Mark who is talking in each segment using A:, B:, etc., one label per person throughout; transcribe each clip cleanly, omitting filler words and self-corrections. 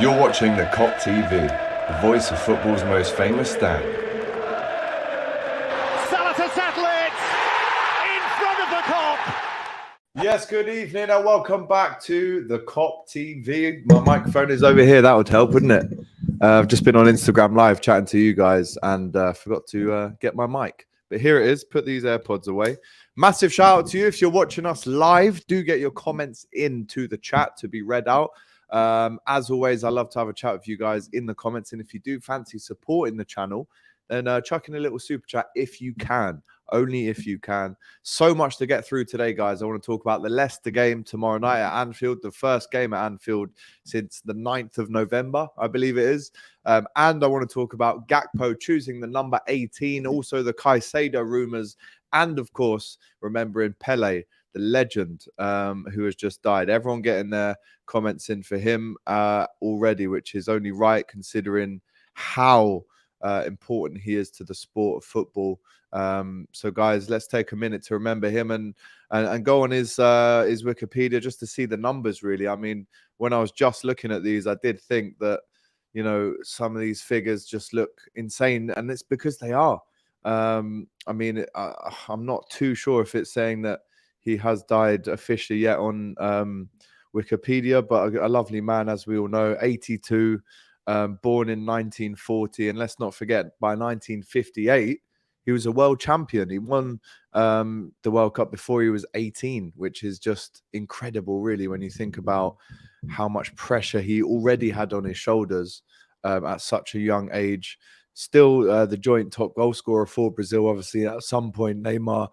A: You're watching the Kop TV, the voice of football's most famous stand.
B: Salah to settle it in front of the Kop.
A: Yes, good evening and welcome back to the Kop TV. My microphone is over here. That would help, wouldn't it? I've just been on Instagram Live chatting to you guys and forgot to get my mic. But here it is. Put these AirPods away. Massive shout out to you. If you're watching us live, do get your comments into the chat to be read out. As always, I love to have a chat with you guys in the comments. And if you do fancy supporting the channel, then chuck in a little super chat if you can. Only if you can. So much to get through today, guys. I want to talk about the Leicester game tomorrow night at Anfield, the first game at Anfield since the 9th of November, I believe it is. And I want to talk about Gakpo choosing the number 18, also the Caicedo rumours, and of course, remembering Pele, the legend who has just died. Everyone getting their comments in for him already, which is only right considering how important he is to the sport of football. So guys, let's take a minute to remember him and go on his Wikipedia just to see the numbers. Really, I mean, when I was just looking at these, I did think that, you know, some of these figures just look insane, and it's because they are. I mean, I'm not too sure if it's saying that he has died officially yet on Wikipedia, but a lovely man, as we all know, 82. Born in 1940, and let's not forget, by 1958 he was a world champion. He won the World Cup before he was 18, which is just incredible, really, when you think about how much pressure he already had on his shoulders at such a young age. Still the joint top goal scorer for Brazil. Obviously, at some point, Neymar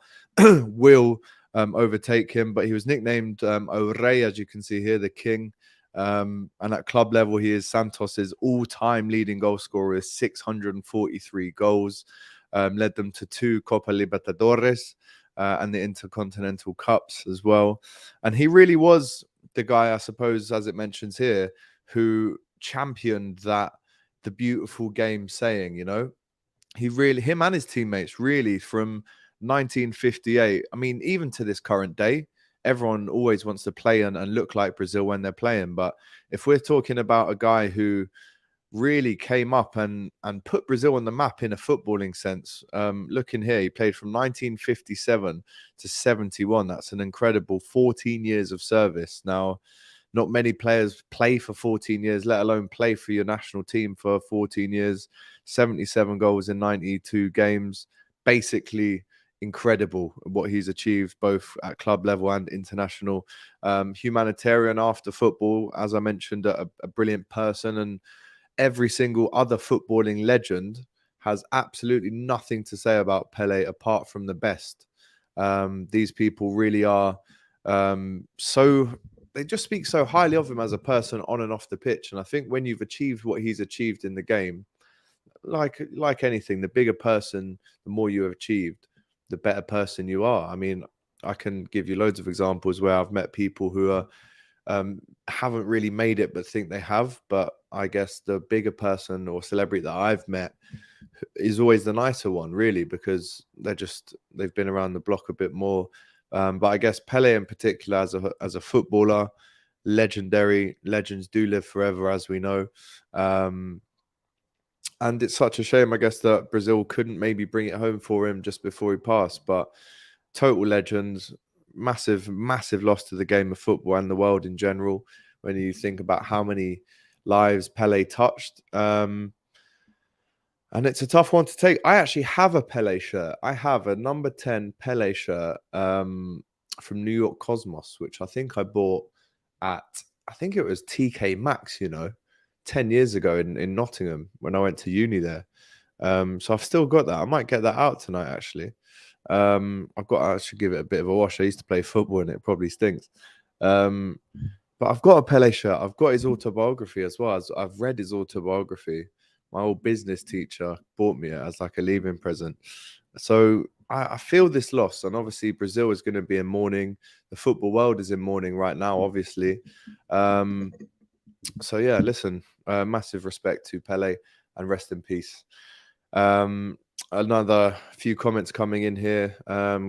A: will overtake him, but he was nicknamed O Rei, as you can see here, the king. And at club level, he is Santos's all-time leading goal scorer with 643 goals. Led them to 2 Copa Libertadores and the Intercontinental Cups as well. And he really was the guy, I suppose, as it mentions here, who championed that the beautiful game saying, you know. Him and his teammates really from 1958. I mean, even to this current day, everyone always wants to play and look like Brazil when they're playing. But if we're talking about a guy who really came up and put Brazil on the map in a footballing sense, looking here, he played from 1957 to 71. That's an incredible 14 years of service. Now, not many players play for 14 years, let alone play for your national team for 14 years. 77 goals in 92 games. Basically incredible what he's achieved both at club level and international. Humanitarian after football, as I mentioned, a brilliant person, and every single other footballing legend has absolutely nothing to say about Pele apart from the best. These people really are they just speak so highly of him as a person on and off the pitch. And I think when you've achieved what he's achieved in the game, like anything, the bigger person, the more you have achieved, the better person you are. I mean, I can give you loads of examples where I've met people who are haven't really made it but think they have. But I guess the bigger person or celebrity that I've met is always the nicer one, really, because they've been around the block a bit more. But I guess Pele in particular, as a footballer, legendary. Legends do live forever, as we know. And it's such a shame, I guess, that Brazil couldn't maybe bring it home for him just before he passed. But total legends, massive loss to the game of football and the world in general when you think about how many lives Pele touched. And it's a tough one to take. I actually have a Pele shirt. I have a number 10 Pele shirt from New York Cosmos, which I think I bought at, I think it was TK Maxx, 10 years ago in Nottingham when I went to uni there. So I've still got that. I might get that out tonight, actually. I should give it a bit of a wash. I used to play football and it probably stinks. But I've got a Pele shirt. I've got his autobiography as well. I've read his autobiography. My old business teacher bought me it as like a leaving present. So I feel this loss. And obviously Brazil is going to be in mourning. The football world is in mourning right now, obviously. So yeah, listen, massive respect to Pele and rest in peace. Another few comments coming in here.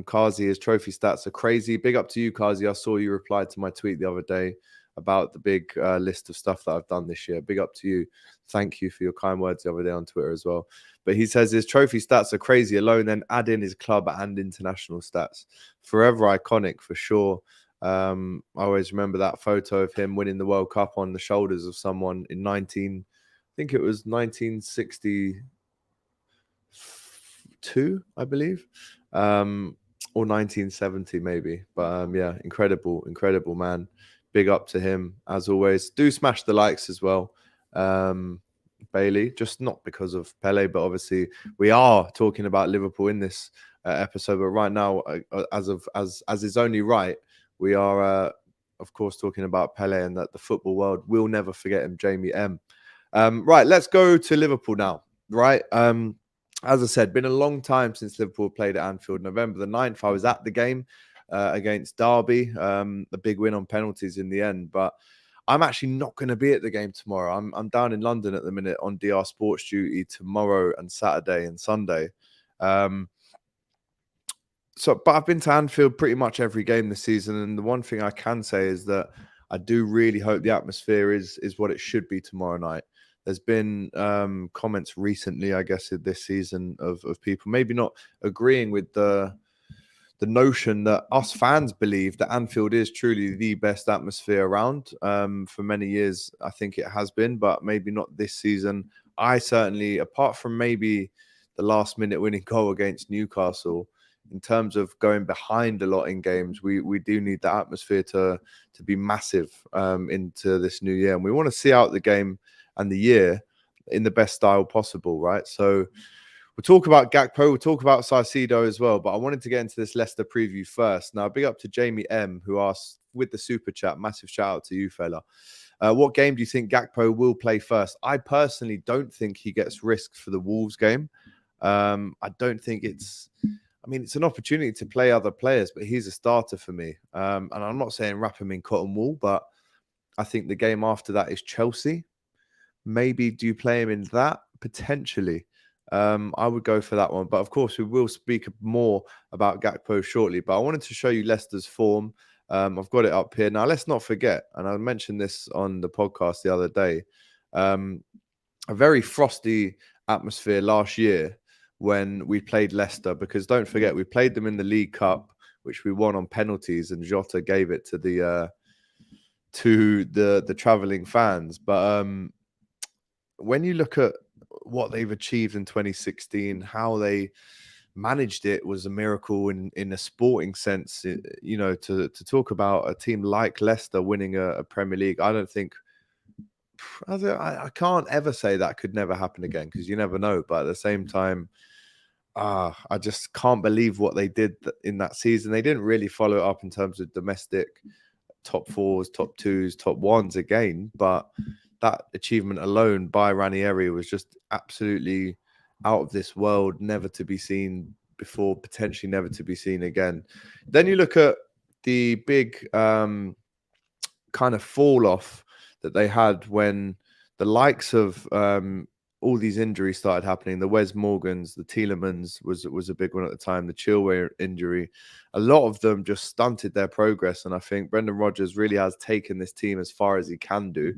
A: Kazi, his trophy stats are crazy. Big up to you, Kazi. I saw you replied to my tweet the other day. about the big list of stuff that I've done this year. Big up to you. Thank you for your kind words the other day on Twitter as well. But he says his trophy stats are crazy alone, then add in his club and international stats. Forever iconic for sure. I always remember that photo of him winning the World Cup on the shoulders of someone in 1962, I believe, or 1970 maybe. But yeah, incredible man. Big up to him as always. Do smash the likes as well, Bailey. Just not because of Pele, but obviously we are talking about Liverpool in this episode. But right now, as is only right, we are of course talking about Pele and that the football world will never forget him, Jamie M. Right, let's go to Liverpool now. Right. As I said, been a long time since Liverpool played at Anfield. November the 9th, I was at the game against Derby. The big win on penalties in the end. But I'm actually not going to be at the game tomorrow. I'm down in London at the minute on DR Sports duty tomorrow and Saturday and Sunday. But I've been to Anfield pretty much every game this season. And the one thing I can say is that I do really hope the atmosphere is what it should be tomorrow night. There's been comments recently, I guess, this season of people maybe not agreeing with the notion that us fans believe that Anfield is truly the best atmosphere around. For many years, I think it has been, but maybe not this season. I certainly, apart from maybe the last-minute winning goal against Newcastle, in terms of going behind a lot in games, we do need the atmosphere to be massive into this new year. And we want to see out the game and the year in the best style possible, right? So we'll talk about Gakpo, we'll talk about Caicedo as well, but I wanted to get into this Leicester preview first. Now, big up to Jamie M, who asked with the super chat, massive shout out to you, fella. What game do you think Gakpo will play first? I personally don't think he gets risked for the Wolves game. I don't think it's an opportunity to play other players, but he's a starter for me. And I'm not saying wrap him in cotton wool, but I think the game after that is Chelsea. Maybe do you play him in that? Potentially. I would go for that one. But of course, we will speak more about Gakpo shortly. But I wanted to show you Leicester's form. I've got it up here. Now, let's not forget, and I mentioned this on the podcast the other day, a very frosty atmosphere last year when we played Leicester, because don't forget, we played them in the League Cup, which we won on penalties, and Jota gave it to the travelling fans. But when you look at what they've achieved in 2016, how they managed it was a miracle in a sporting sense. To talk about a team like Leicester winning a Premier League, I can't ever say that could never happen again, because you never know. But at the same time, I just can't believe what they did in that season. They didn't really follow it up in terms of domestic top fours, top twos, top ones again, but that achievement alone by Ranieri was just absolutely out of this world, never to be seen before, potentially never to be seen again. Then you look at the big kind of fall off that they had when the likes of all these injuries started happening. The Wes Morgans, the Tielemans was a big one at the time, the Chilwell injury. A lot of them just stunted their progress, and I think Brendan Rodgers really has taken this team as far as he can do.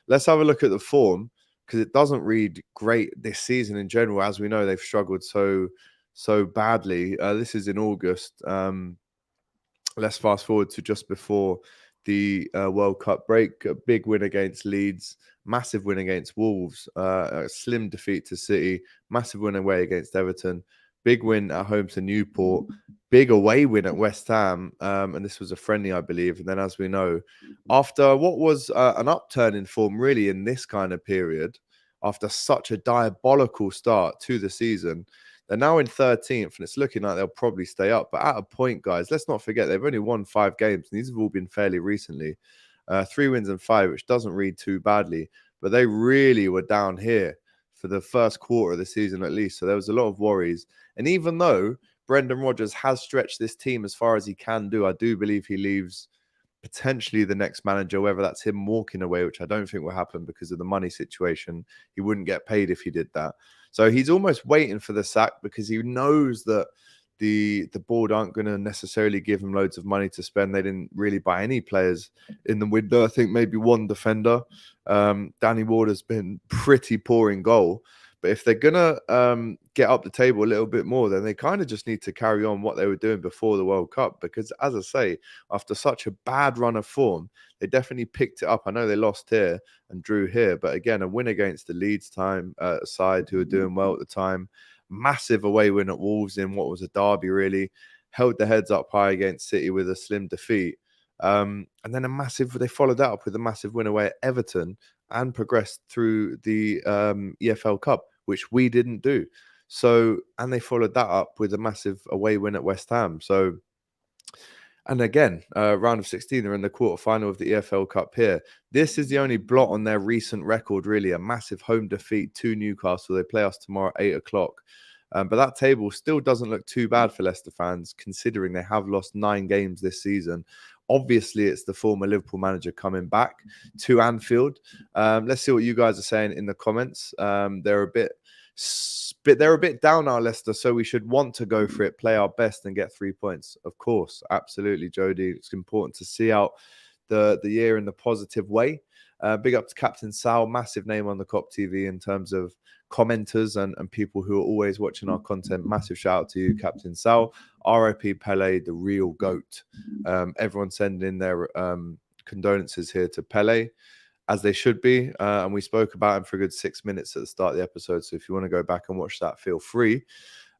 A: Let's have a look at the form, because it doesn't read great this season in general. As we know, they've struggled so badly. This is in August. Let's fast forward to just before the World Cup break. A big win against Leeds, massive win against Wolves, a slim defeat to City, massive win away against Everton, big win at home to Newport, big away win at West Ham, and this was a friendly, I believe. And then, as we know, after what was an upturn in form really in this kind of period, after such a diabolical start to the season, they're now in 13th, and it's looking like they'll probably stay up. But at a point, guys, let's not forget, they've only won 5 games, and these have all been fairly recently. 3 wins and 5, which doesn't read too badly. But they really were down here for the first quarter of the season at least. So there was a lot of worries. And even though Brendan Rodgers has stretched this team as far as he can do, I do believe he leaves potentially the next manager, whether that's him walking away, which I don't think will happen because of the money situation. He wouldn't get paid if he did that. So he's almost waiting for the sack, because he knows that The board aren't going to necessarily give them loads of money to spend. They didn't really buy any players in the window. I think maybe one defender. Danny Ward has been pretty poor in goal. But if they're going to get up the table a little bit more, then they kind of just need to carry on what they were doing before the World Cup. Because, as I say, after such a bad run of form, they definitely picked it up. I know they lost here and drew here. But again, a win against the Leeds side who were doing well at the time. Massive away win at Wolves in what was a derby, really. Held their heads up high against City with a slim defeat. And then they followed that up with a massive win away at Everton and progressed through the EFL Cup, which we didn't do. So, and they followed that up with a massive away win at West Ham. So, and again, round of 16, they're in the quarterfinal of the EFL Cup here. This is the only blot on their recent record, really, a massive home defeat to Newcastle. They play us tomorrow at 8 o'clock. But that table still doesn't look too bad for Leicester fans, considering they have lost 9 games this season. Obviously, it's the former Liverpool manager coming back to Anfield. Let's see what you guys are saying in the comments. They're a bit down now, Leicester, so we should want to go for it, play our best and get 3 points. Of course, absolutely, Jody. It's important to see out the year in the positive way. Big up to Captain Sal, massive name on the Kop TV in terms of commenters and people who are always watching our content. Massive shout out to you, Captain Sal. RIP Pele, the real GOAT. Everyone sending in their condolences here to Pele, as they should be. And we spoke about him for a good 6 minutes at the start of the episode. So if you want to go back and watch that, feel free.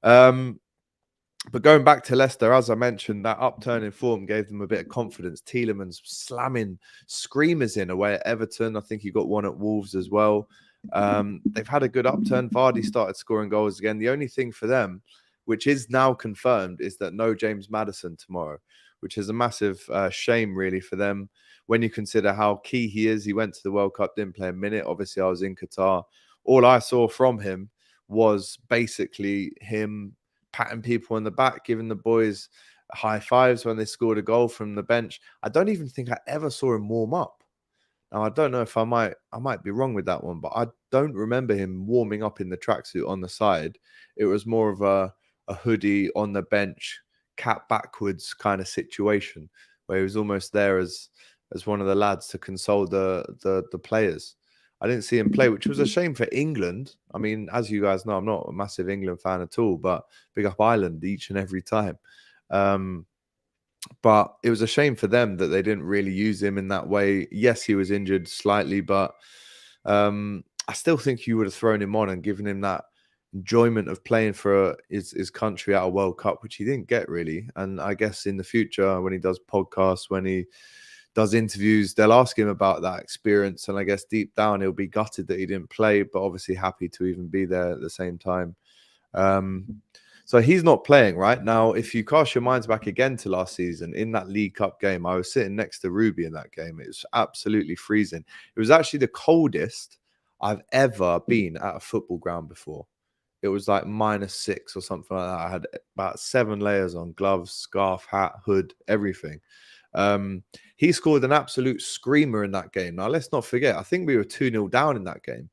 A: But going back to Leicester, as I mentioned, that upturn in form gave them a bit of confidence. Tielemans slamming screamers in away at Everton. I think he got one at Wolves as well. They've had a good upturn. Vardy started scoring goals again. The only thing for them, which is now confirmed, is that no James Maddison tomorrow, which is a massive shame, really, for them. When you consider how key he is, he went to the World Cup, didn't play a minute. Obviously, I was in Qatar. All I saw from him was basically him patting people on the back, giving the boys high fives when they scored a goal from the bench. I don't even think I ever saw him warm up. Now, I don't know if I might be wrong with that one, but I don't remember him warming up in the tracksuit on the side. It was more of a hoodie on the bench, cap backwards kind of situation, where he was almost there as one of the lads to console the players. I didn't see him play, which was a shame for England. I mean, as you guys know, I'm not a massive England fan at all, but big up Ireland each and every time. But it was a shame for them that they didn't really use him in that way. Yes, he was injured slightly, but I still think you would have thrown him on and given him that enjoyment of playing for his country at a World Cup, which he didn't get really. And I guess in the future, when he does podcasts, when he does interviews, they'll ask him about that experience. And I guess deep down, he'll be gutted that he didn't play, but obviously happy to even be there at the same time. So he's not playing right now. If you cast your minds back again to last season in that League Cup game, I was sitting next to Ruby in that game. It was absolutely freezing. It was actually the coldest I've ever been at a football ground before. It was like -6 or something like that. I had about 7 layers on: gloves, scarf, hat, hood, everything. He scored an absolute screamer in that game. Now, let's not forget, I think we were 2-0 down in that game.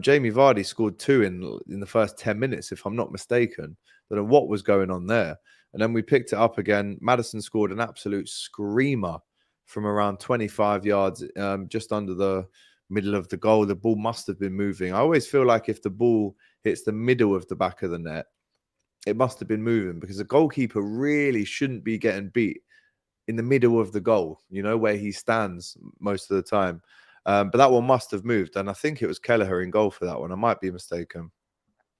A: Jamie Vardy scored 2 in the first 10 minutes, if I'm not mistaken. Don't know what was going on there. And then we picked it up again. Maddison scored an absolute screamer from around 25 yards, just under the middle of the goal. The ball must have been moving. I always feel like if the ball hits the middle of the back of the net, it must have been moving, because a goalkeeper really shouldn't be getting beat in the middle of the goal, you know, where he stands most of the time. But that one must have moved. And I think it was Kelleher in goal for that one. I might be mistaken.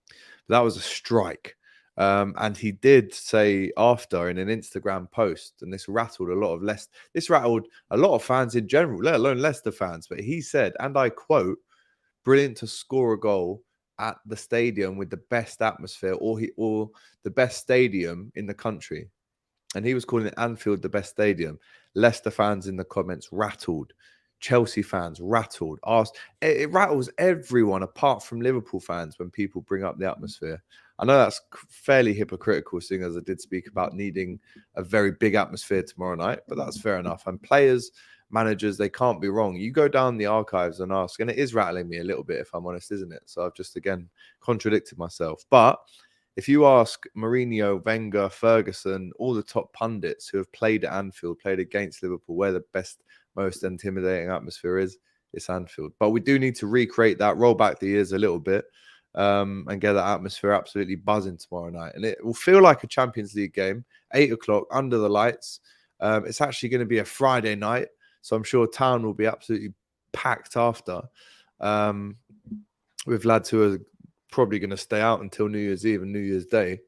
A: But that was a strike. And he did say after in an Instagram post, and this rattled a lot of fans in general, let alone Leicester fans. But he said, and I quote, "Brilliant to score a goal at the stadium with the best atmosphere, or the best stadium in the country." And he was calling it Anfield the best stadium. Leicester fans in the comments rattled. Chelsea fans rattled. It rattles everyone apart from Liverpool fans when people bring up the atmosphere. I know that's fairly hypocritical, seeing as I did speak about needing a very big atmosphere tomorrow night, but that's fair enough. And players, managers, they can't be wrong. You go down the archives and ask, and it is rattling me a little bit, if I'm honest, isn't it? So I've just, again, contradicted myself. But If you ask Mourinho, Wenger, Ferguson, all the top pundits who have played at Anfield, played against Liverpool, where the best, most intimidating atmosphere is, it's Anfield. But we do need to recreate that, roll back the years a little bit, and get that atmosphere absolutely buzzing tomorrow night. And it will feel like a Champions League game, 8 o'clock, under the lights. It's actually going to be a Friday night, so I'm sure town will be absolutely packed after. With lads who are probably going to stay out until New Year's Eve and New Year's Day.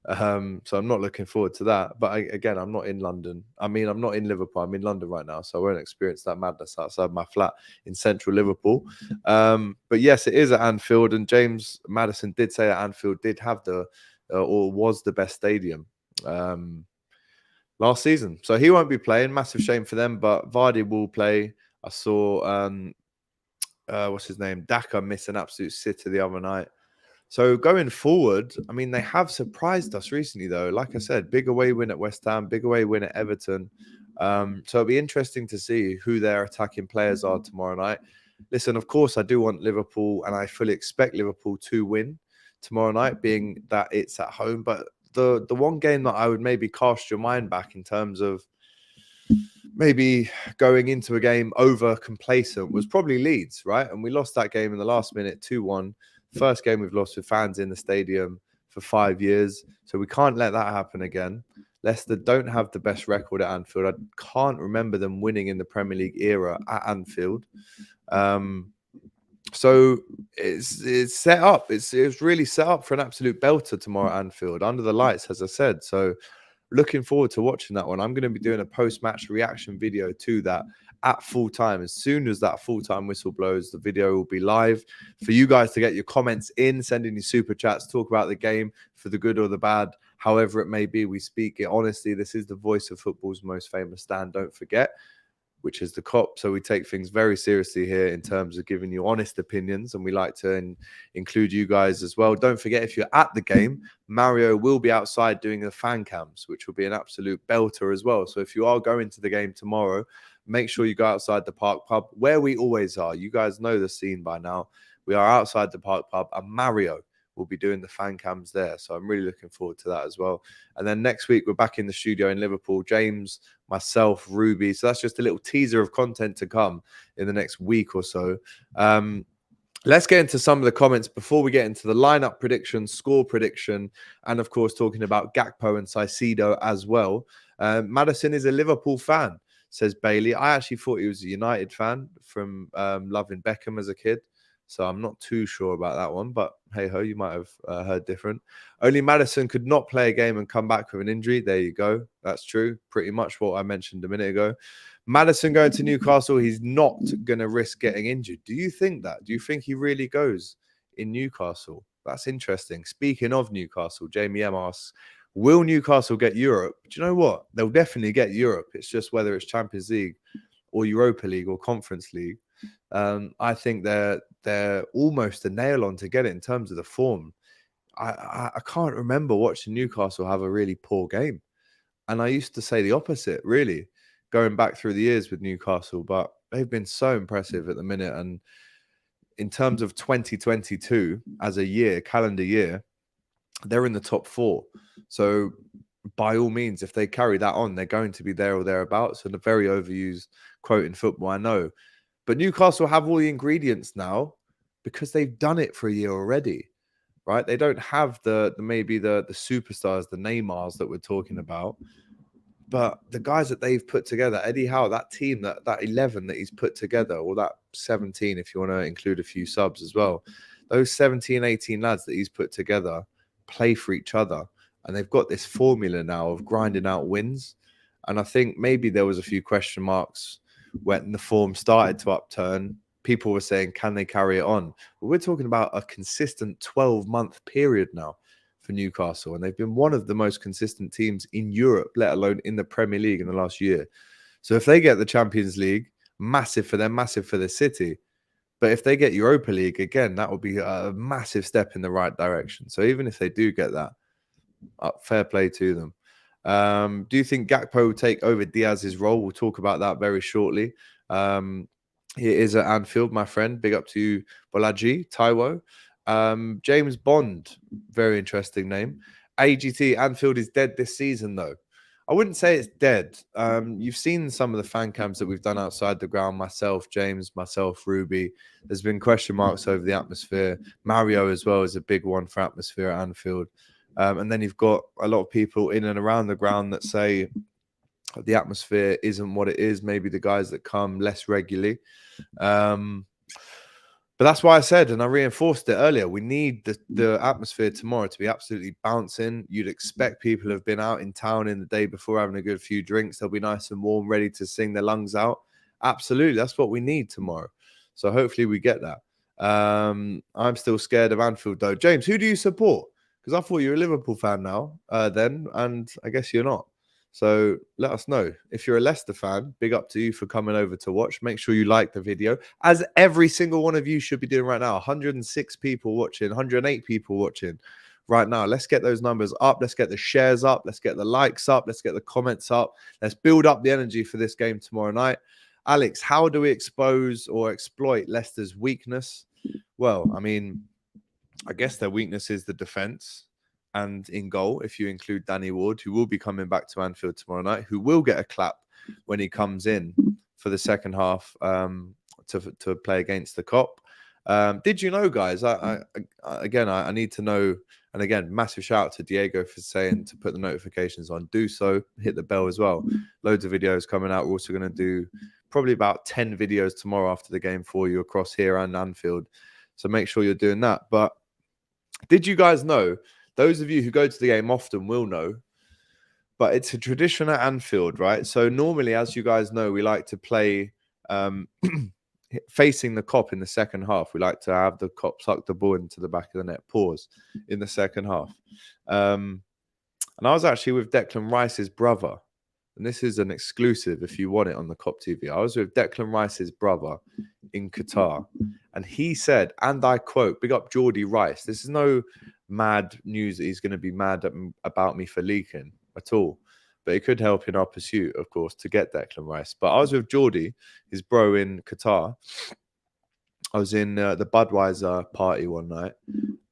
A: So I'm not looking forward to that. But again, I'm not in London. I mean, I'm not in Liverpool. I'm in London right now, so I won't experience that madness outside my flat in central Liverpool. But yes, it is at Anfield, and James Maddison did say that Anfield did have or was the best stadium last season. So he won't be playing. Massive shame for them, but Vardy will play. I saw what's his name? Daka miss an absolute sitter the other night. So going forward, I mean, they have surprised us recently, though. Like I said, big away win at West Ham, big away win at Everton. So it'll be interesting to see who their attacking players are tomorrow night. Listen, of course, I do want Liverpool, and I fully expect Liverpool to win tomorrow night, being that it's at home. But the one game that I would maybe cast your mind back in terms of maybe going into a game over complacent was probably Leeds, right? And we lost that game in the last minute, 2-1. First game we've lost with fans in the stadium for 5 years. So we can't let that happen again. Leicester don't have the best record at Anfield. I can't remember them winning in the Premier League era at Anfield. So it's set up. It's really set up for an absolute belter tomorrow at Anfield under the lights, as I said. So looking forward to watching that one. I'm going to be doing a post-match reaction video to that at full time. As soon as that full-time whistle blows, the video will be live for you guys to get your comments in, send in your super chats, talk about the game for the good or the bad, however it may be. We speak it honestly. This is the voice of football's most famous stand, don't forget, which is the Kop. So we take things very seriously here in terms of giving you honest opinions, and we like to include you guys as well. Don't forget, if you're at the game, Mario will be outside doing the fan cams, which will be an absolute belter as well. So if you are going to the game tomorrow, make sure you go outside the Park Pub, where we always are. You guys know the scene by now. We are outside the Park Pub, and Mario will be doing the fan cams there. So I'm really looking forward to that as well. And then next week, we're back in the studio in Liverpool. James, myself, Ruby. So that's just a little teaser of content to come in the next week or so. Let's get into some of the comments before we get into the lineup prediction, score prediction, and of course, talking about Gakpo and Caicedo as well. Maddison is a Liverpool fan, says Bailey. I actually thought he was a United fan from loving Beckham as a kid. So I'm not too sure about that one, but hey-ho, you might have heard different. Only Maddison could not play a game and come back with an injury. There you go. That's true. Pretty much what I mentioned a minute ago. Maddison going to Newcastle, he's not going to risk getting injured. Do you think that? Do you think he really goes in Newcastle? That's interesting. Speaking of Newcastle, Jamie M asks, will Newcastle get Europe? Do you know what? They'll definitely get Europe. It's just whether it's Champions League or Europa League or Conference League. I think they're almost a nail on to get it in terms of the form. I can't remember watching Newcastle have a really poor game. And I used to say the opposite, really, going back through the years with Newcastle. But they've been so impressive at the minute. And in terms of 2022 as a year, calendar year, they're in the top 4. So by all means, if they carry that on, they're going to be there or thereabouts. And a very overused quote in football, I know. But Newcastle have all the ingredients now because they've done it for a year already, right? They don't have maybe the superstars, the Neymars that we're talking about. But the guys that they've put together, Eddie Howe, that team, that 11 that he's put together, or that 17 if you want to include a few subs as well, those 17, 18 lads that he's put together play for each other. And they've got this formula now of grinding out wins. And I think maybe there was a few question marks when the form started to upturn. People were saying, can they carry it on? But we're talking about a consistent 12-month period now for Newcastle. And they've been one of the most consistent teams in Europe, let alone in the Premier League in the last year. So if they get the Champions League, massive for them, massive for the city. But if they get Europa League, again, that would be a massive step in the right direction. So even if they do get that, fair play to them. Do you think Gakpo will take over Diaz's role? We'll talk about that very shortly. He is at Anfield, my friend. Big up to you, Bolaji, Taiwo. James Bond, very interesting name. AGT, Anfield is dead this season, though. I wouldn't say it's dead. You've seen some of the fan cams that we've done outside the ground. Myself, James, myself, Ruby. There's been question marks over the atmosphere. Mario as well is a big one for atmosphere at Anfield. And then you've got a lot of people in and around the ground that say the atmosphere isn't what it is. Maybe the guys that come less regularly. But that's why I said, and I reinforced it earlier, we need the atmosphere tomorrow to be absolutely bouncing. You'd expect people who have been out in town in the day before having a good few drinks. They'll be nice and warm, ready to sing their lungs out. Absolutely. That's what we need tomorrow. So hopefully we get that. I'm still scared of Anfield, though. James, who do you support? Because I thought you were a Liverpool fan now, then, and I guess you're not. So let us know. If you're a Leicester fan, big up to you for coming over to watch. Make sure you like the video, as every single one of you should be doing right now. 106 people watching, 108 people watching right now. Let's get those numbers up. Let's get the shares up. Let's get the likes up. Let's get the comments up. Let's build up the energy for this game tomorrow night. Alex, how do we expose or exploit Leicester's weakness? Well, I mean, I guess their weakness is the defense. And in goal, if you include Danny Ward, who will be coming back to Anfield tomorrow night, who will get a clap when he comes in for the second half to play against the Kop. Did you know, guys? I need to know. And again, massive shout out to Diego for saying to put the notifications on. Do so. Hit the bell as well. Loads of videos coming out. We're also going to do probably about 10 videos tomorrow after the game for you across here and Anfield. So make sure you're doing that. But did you guys know? Those of you who go to the game often will know, but it's a tradition at Anfield, right? So normally, as you guys know, we like to play facing the Kop in the second half. We like to have the Kop suck the ball into the back of the net, pause, in the second half. And I was actually with Declan Rice's brother, and this is an exclusive if you want it on the Kop TV. I was with Declan Rice's brother in Qatar, and he said, and I quote, big up Geordie Rice, this is no mad news that he's going to be mad about me for leaking at all, but it could help in our pursuit, of course, to get Declan Rice. But I was with Geordie, his bro, in Qatar. I was in the Budweiser party one night,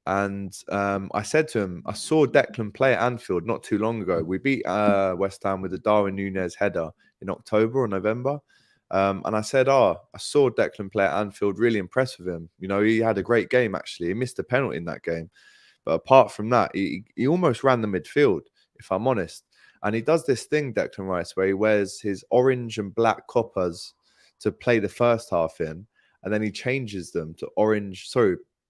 A: and I said to him, I saw Declan play at Anfield not too long ago. We beat West Ham with a Darwin Núñez header in October or November. And I said, I saw Declan play at Anfield, really impressed with him. You know, he had a great game, actually. He missed a penalty in that game. But apart from that, he almost ran the midfield, if I'm honest. And he does this thing, Declan Rice, where he wears his orange and black coppers to play the first half in, and then he changes them to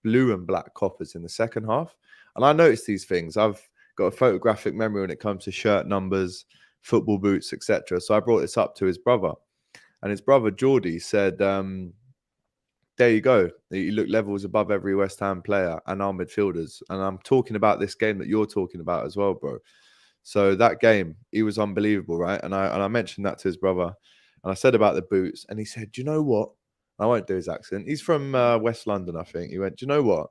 A: blue and black coppers in the second half. And I noticed these things. I've got a photographic memory when it comes to shirt numbers, football boots, etc. So I brought this up to his brother. And his brother, Geordie, said, there you go. You look levels above every West Ham player and our midfielders. And I'm talking about this game that you're talking about as well, bro. So that game, he was unbelievable, right? And I mentioned that to his brother. And I said about the boots. And he said, do you know what? I won't do his accent. He's from West London, I think. He went, do you know what?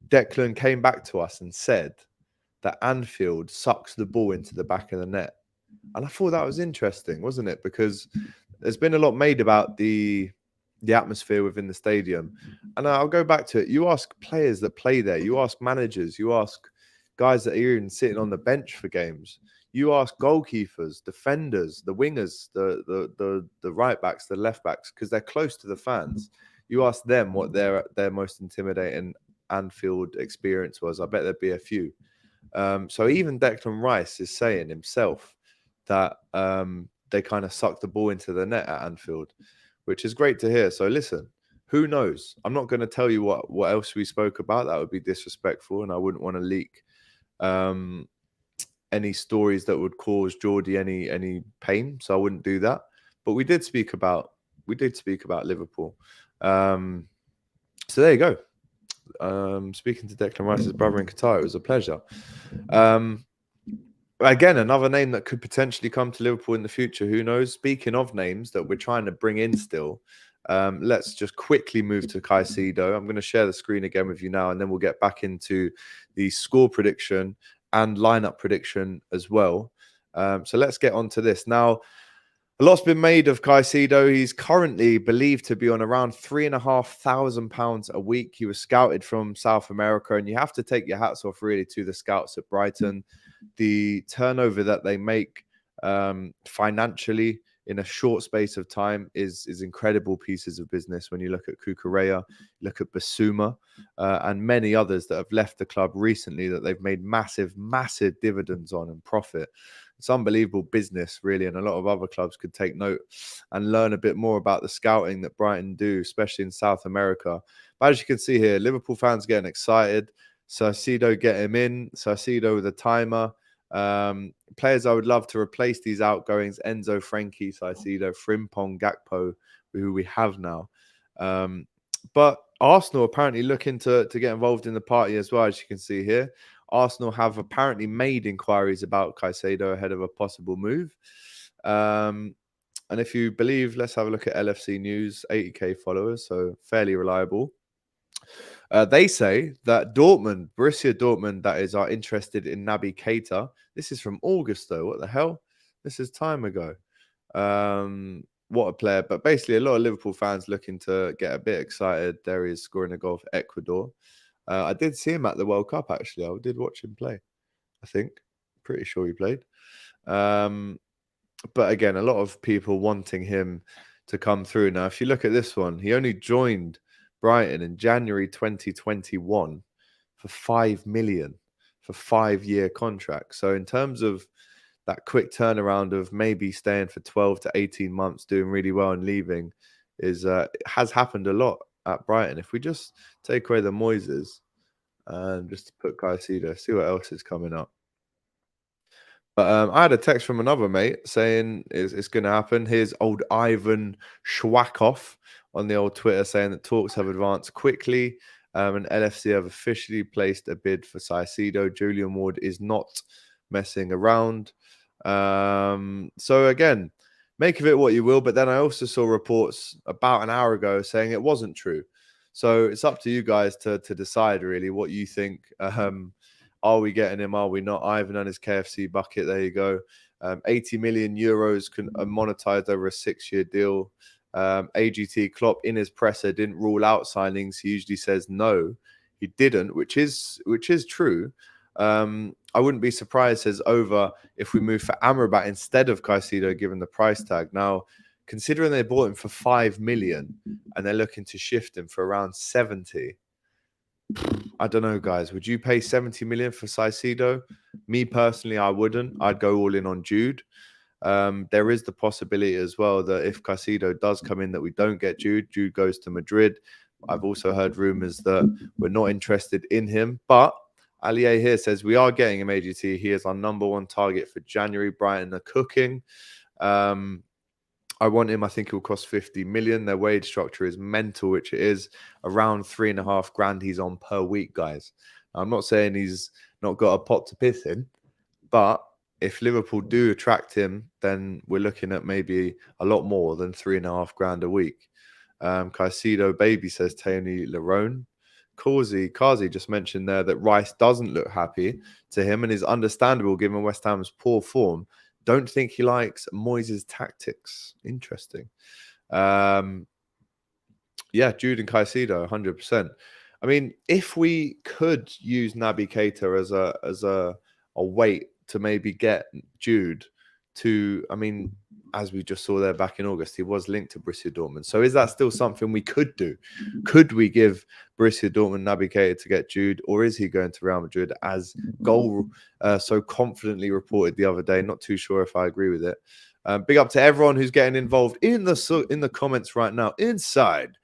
A: Declan came back to us and said that Anfield sucks the ball into the back of the net. And I thought that was interesting, wasn't it? Because there's been a lot made about the atmosphere within the stadium. And I'll go back to it. You ask players that play there. You ask managers. You ask guys that are even sitting on the bench for games. You ask goalkeepers, defenders, the wingers, the right backs, the left backs, because they're close to the fans. You ask them what their most intimidating Anfield experience was. I bet there'd be a few. So even Declan Rice is saying himself that they kind of suck the ball into the net at Anfield, which is great to hear. So listen, who knows? I'm not going to tell you what else we spoke about. That would be disrespectful, and I wouldn't want to leak any stories that would cause Geordie any pain. So I wouldn't do that. But we did speak about Liverpool. So there you go. Speaking to Declan Rice's brother in Qatar, it was a pleasure. Again, another name that could potentially come to Liverpool in the future. Who knows? Speaking of names that we're trying to bring in still, let's just quickly move to Caicedo. I'm going to share the screen again with you now, and then we'll get back into the score prediction and lineup prediction as well. So let's get on to this. Now, A lot's been made of Caicedo. He's currently believed to be on around £3,500 a week. He was scouted from South America, and you have to take your hats off really to the scouts at Brighton. The turnover that they make financially in a short space of time is incredible pieces of business. When you look at Cucurella, look at Basuma, and many others that have left the club recently that they've made massive dividends on and profit. It's unbelievable business, really, and a lot of other clubs could take note and learn a bit more about the scouting that Brighton do, especially in South America. But as you can see here, Liverpool fans getting excited. Caicedo get him in. Caicedo with a timer. Players I would love to replace these outgoings: Enzo, Frankie, Caicedo, Frimpong, Gakpo, who we have now. But Arsenal apparently looking to get involved in the party as well, as you can see here. Arsenal have apparently made inquiries about Caicedo ahead of a possible move. And if you believe, let's have a look at LFC News, 80k followers, so fairly reliable. They say that Borussia Dortmund, that is, are interested in Naby Keita. This is from August, though. What the hell? This is time ago. What a player. But basically, a lot of Liverpool fans looking to get a bit excited. There he is scoring a goal for Ecuador. I did see him at the World Cup, actually. I did watch him play, I think. Pretty sure he played. But again, a lot of people wanting him to come through. Now, if you look at this one, he only joined Brighton in January 2021 for 5 million for 5-year contract. So in terms of that quick turnaround of maybe staying for 12 to 18 months, doing really well and leaving, has happened a lot at Brighton. If we just take away the Moises and just put Caicedo, see what else is coming up. But I had a text from another mate saying it's going to happen. Here's old Ivan Schwackhoff on the old Twitter saying that talks have advanced quickly, and LFC have officially placed a bid for Caicedo. Julian Ward is not messing around. So again, make of it what you will. But then I also saw reports about an hour ago saying it wasn't true. So it's up to you guys to decide really what you think. Are we getting him? Are we not? Ivan and his KFC bucket. There you go. 80 million euros monetized over a 6-year deal. AGT Klopp in his presser didn't rule out signings. He usually says no. He didn't, which is true. I wouldn't be surprised, says Over, if we move for Amrabat instead of Caicedo, given the price tag. Now, considering they bought him for 5 million and they're looking to shift him for around 70. I don't know, guys. Would you pay 70 million for Caicedo? Me personally, I wouldn't. I'd go all in on Jude. There is the possibility as well that if Caicedo does come in, that we don't get Jude. Jude goes to Madrid. I've also heard rumors that we're not interested in him. But Alié here says we are getting him, AGT. He is our #1 target for January. Brighton are cooking. I want him. I think it will cost 50 million. Their wage structure is mental, which it is. Around 3.5 grand he's on per week, guys. Now, I'm not saying he's not got a pot to piss in, but if Liverpool do attract him, then we're looking at maybe a lot more than 3.5 grand a week. Caicedo baby, says Tony Larone. Kazi just mentioned there that Rice doesn't look happy to him and is understandable given West Ham's poor form. Don't think he likes Moyes' tactics. Interesting. Yeah, Jude and Caicedo, 100%. I mean, if we could use Naby Keita as a weight to maybe get Jude to, I mean, as we just saw there back in August, he was linked to Borussia Dortmund. So is that still something we could do? Could we give Borussia Dortmund Naby Keita to get Jude, or is he going to Real Madrid as Goal so confidently reported the other day? Not too sure if I agree with it. Big up to everyone who's getting involved in the comments right now inside.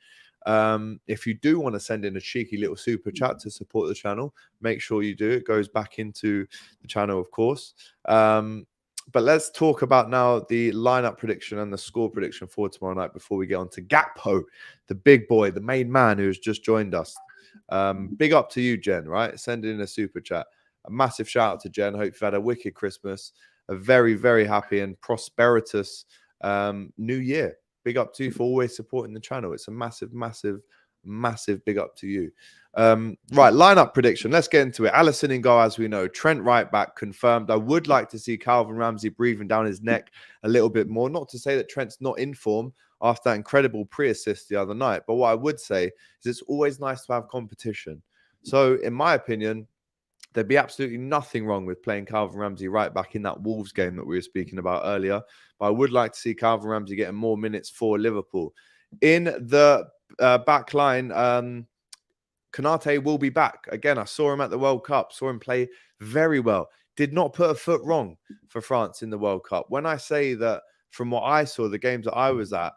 A: If you do want to send in a cheeky little super chat to support the channel, make sure you do. It goes back into the channel, of course. But let's talk about now the lineup prediction and the score prediction for tomorrow night before we get on to Gakpo, the big boy, the main man who has just joined us. Big up to you, Jen, right? Send in a super chat. A massive shout out to Jen. Hope you've had a wicked Christmas, a very, very happy and prosperous new year. Big up to you for always supporting the channel. It's a massive, massive Massive big up to you. Right, lineup prediction. Let's get into it. Alisson in goal, as we know. Trent right back, confirmed. I would like to see Calvin Ramsey breathing down his neck a little bit more. Not to say that Trent's not in form after that incredible pre-assist the other night. But what I would say is it's always nice to have competition. So, in my opinion, there'd be absolutely nothing wrong with playing Calvin Ramsey right back in that Wolves game that we were speaking about earlier. But I would like to see Calvin Ramsey getting more minutes for Liverpool. In the back line, Konate will be back. Again, I saw him at the World Cup, saw him play very well. Did not put a foot wrong for France in the World Cup. When I say that from what I saw, the games that I was at,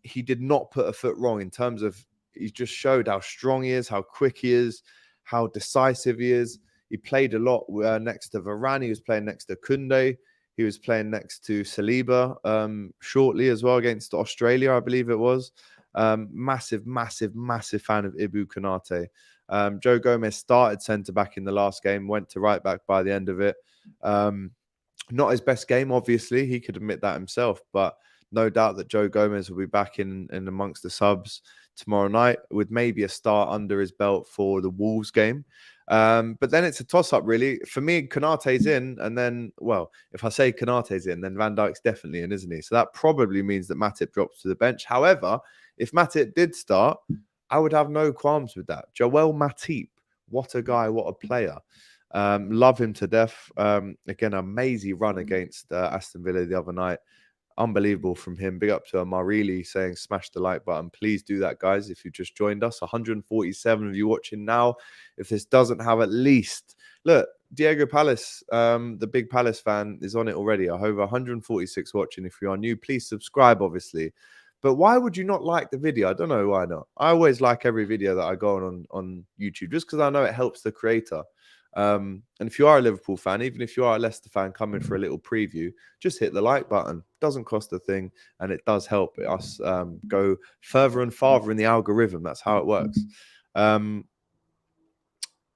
A: he did not put a foot wrong in terms of, he just showed how strong he is, how quick he is, how decisive he is. He played a lot next to Varane. He was playing next to Koundé. He was playing next to Saliba shortly as well against Australia, I believe it was. Massive fan of Ibu Konate. Joe Gomez started centre-back in the last game, went to right-back by the end of it. Not his best game, obviously. He could admit that himself, but no doubt that Joe Gomez will be back in amongst the subs tomorrow night with maybe a start under his belt for the Wolves game. But then it's a toss-up, really. For me, Konate's in, and then, well, if I say Konate's in, then Van Dijk's definitely in, isn't he? So that probably means that Matip drops to the bench. However, if Matip did start, I would have no qualms with that. Joel Matip, what a guy, what a player. Love him to death. Again, amazing run against Aston Villa the other night. Unbelievable from him. Big up to Marili saying smash the like button. Please do that, guys, if you just joined us. 147 of you watching now. If this doesn't have at least... Look, Diego Palace, the big Palace fan, is on it already. I hope 146 watching. If you are new, please subscribe, obviously. But why would you not like the video? I don't know why not. I always like every video that I go on YouTube just because I know it helps the creator. And if you are a Liverpool fan, even if you are a Leicester fan coming for a little preview, just hit the like button. Doesn't cost a thing, and it does help us go further and farther in the algorithm. That's how it works.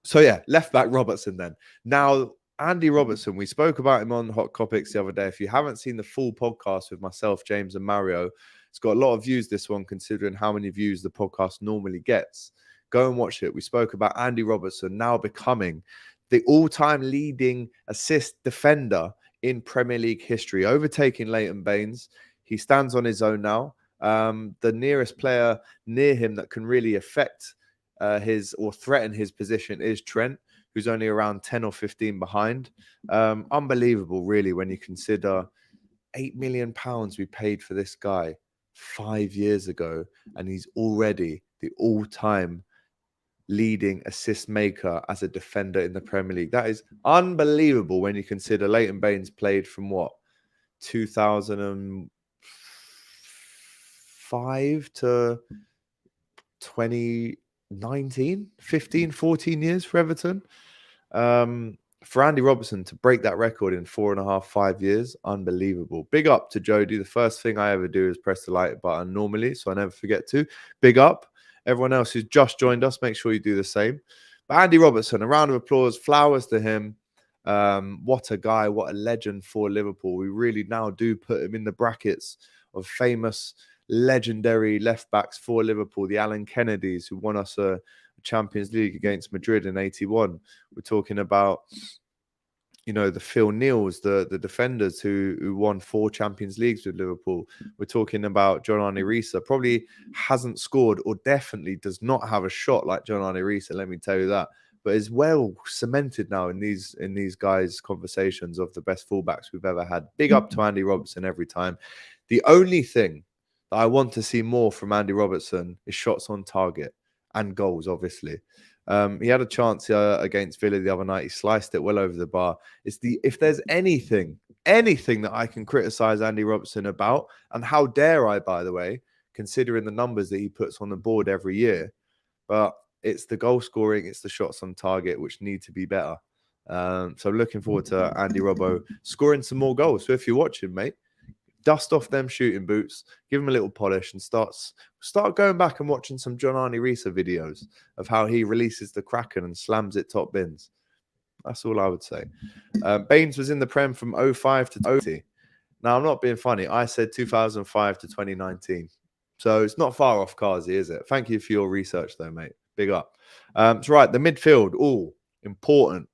A: So yeah, left back Robertson then. Now, Andy Robertson, we spoke about him on Hot Topics the other day. If you haven't seen the full podcast with myself, James and Mario, it's got a lot of views, this one, considering how many views the podcast normally gets. Go and watch it. We spoke about Andy Robertson now becoming the all-time leading assist defender in Premier League history, overtaking Leighton Baines. He stands on his own now. The nearest player near him that can really affect his or threaten his position is Trent, who's only around 10 or 15 behind. Unbelievable, really, when you consider £8 million we paid for this guy 5 years ago, and he's already the all-time leading assist maker as a defender in the Premier League. That is unbelievable when you consider Leighton Baines played from what, 2005 to 2019, 15, 14 years for Everton. For Andy Robertson to break that record in 4.5, 5 years, unbelievable. Big up to Jody. The first thing I ever do is press the like button normally, so I never forget to. Big up. Everyone else who's just joined us, make sure you do the same. But Andy Robertson, a round of applause, flowers to him. What a guy, what a legend for Liverpool. We really now do put him in the brackets of famous, legendary left backs for Liverpool. The Alan Kennedys, who won us a Champions League against Madrid in 81. We're talking about, you know, the Phil Neals, the defenders who won 4 Champions Leagues with Liverpool. We're talking about John Arne Riise. Probably hasn't scored, or definitely does not have a shot like John Arne Riise, let me tell you that. But is well cemented now in these guys' conversations of the best fullbacks we've ever had. Big up to Andy Robertson every time. The only thing that I want to see more from Andy Robertson is shots on target and goals, obviously. He had a chance against Villa the other night. He sliced it well over the bar. If there's anything that I can criticize Andy Robertson about, and how dare I, by the way, considering the numbers that he puts on the board every year, but it's the goal scoring, it's the shots on target, which need to be better. So looking forward to Andy Robbo scoring some more goals. So if you're watching, mate, dust off them shooting boots, give him a little polish, and start going back and watching some John Arne Riise videos of how he releases the Kraken and slams it top bins. That's all I would say. Baines was in the Prem from 05 to 20. Now, I'm not being funny. I said 2005 to 2019. So it's not far off Kazi, is it? Thank you for your research, though, mate. Big up. It's right. The midfield, all important.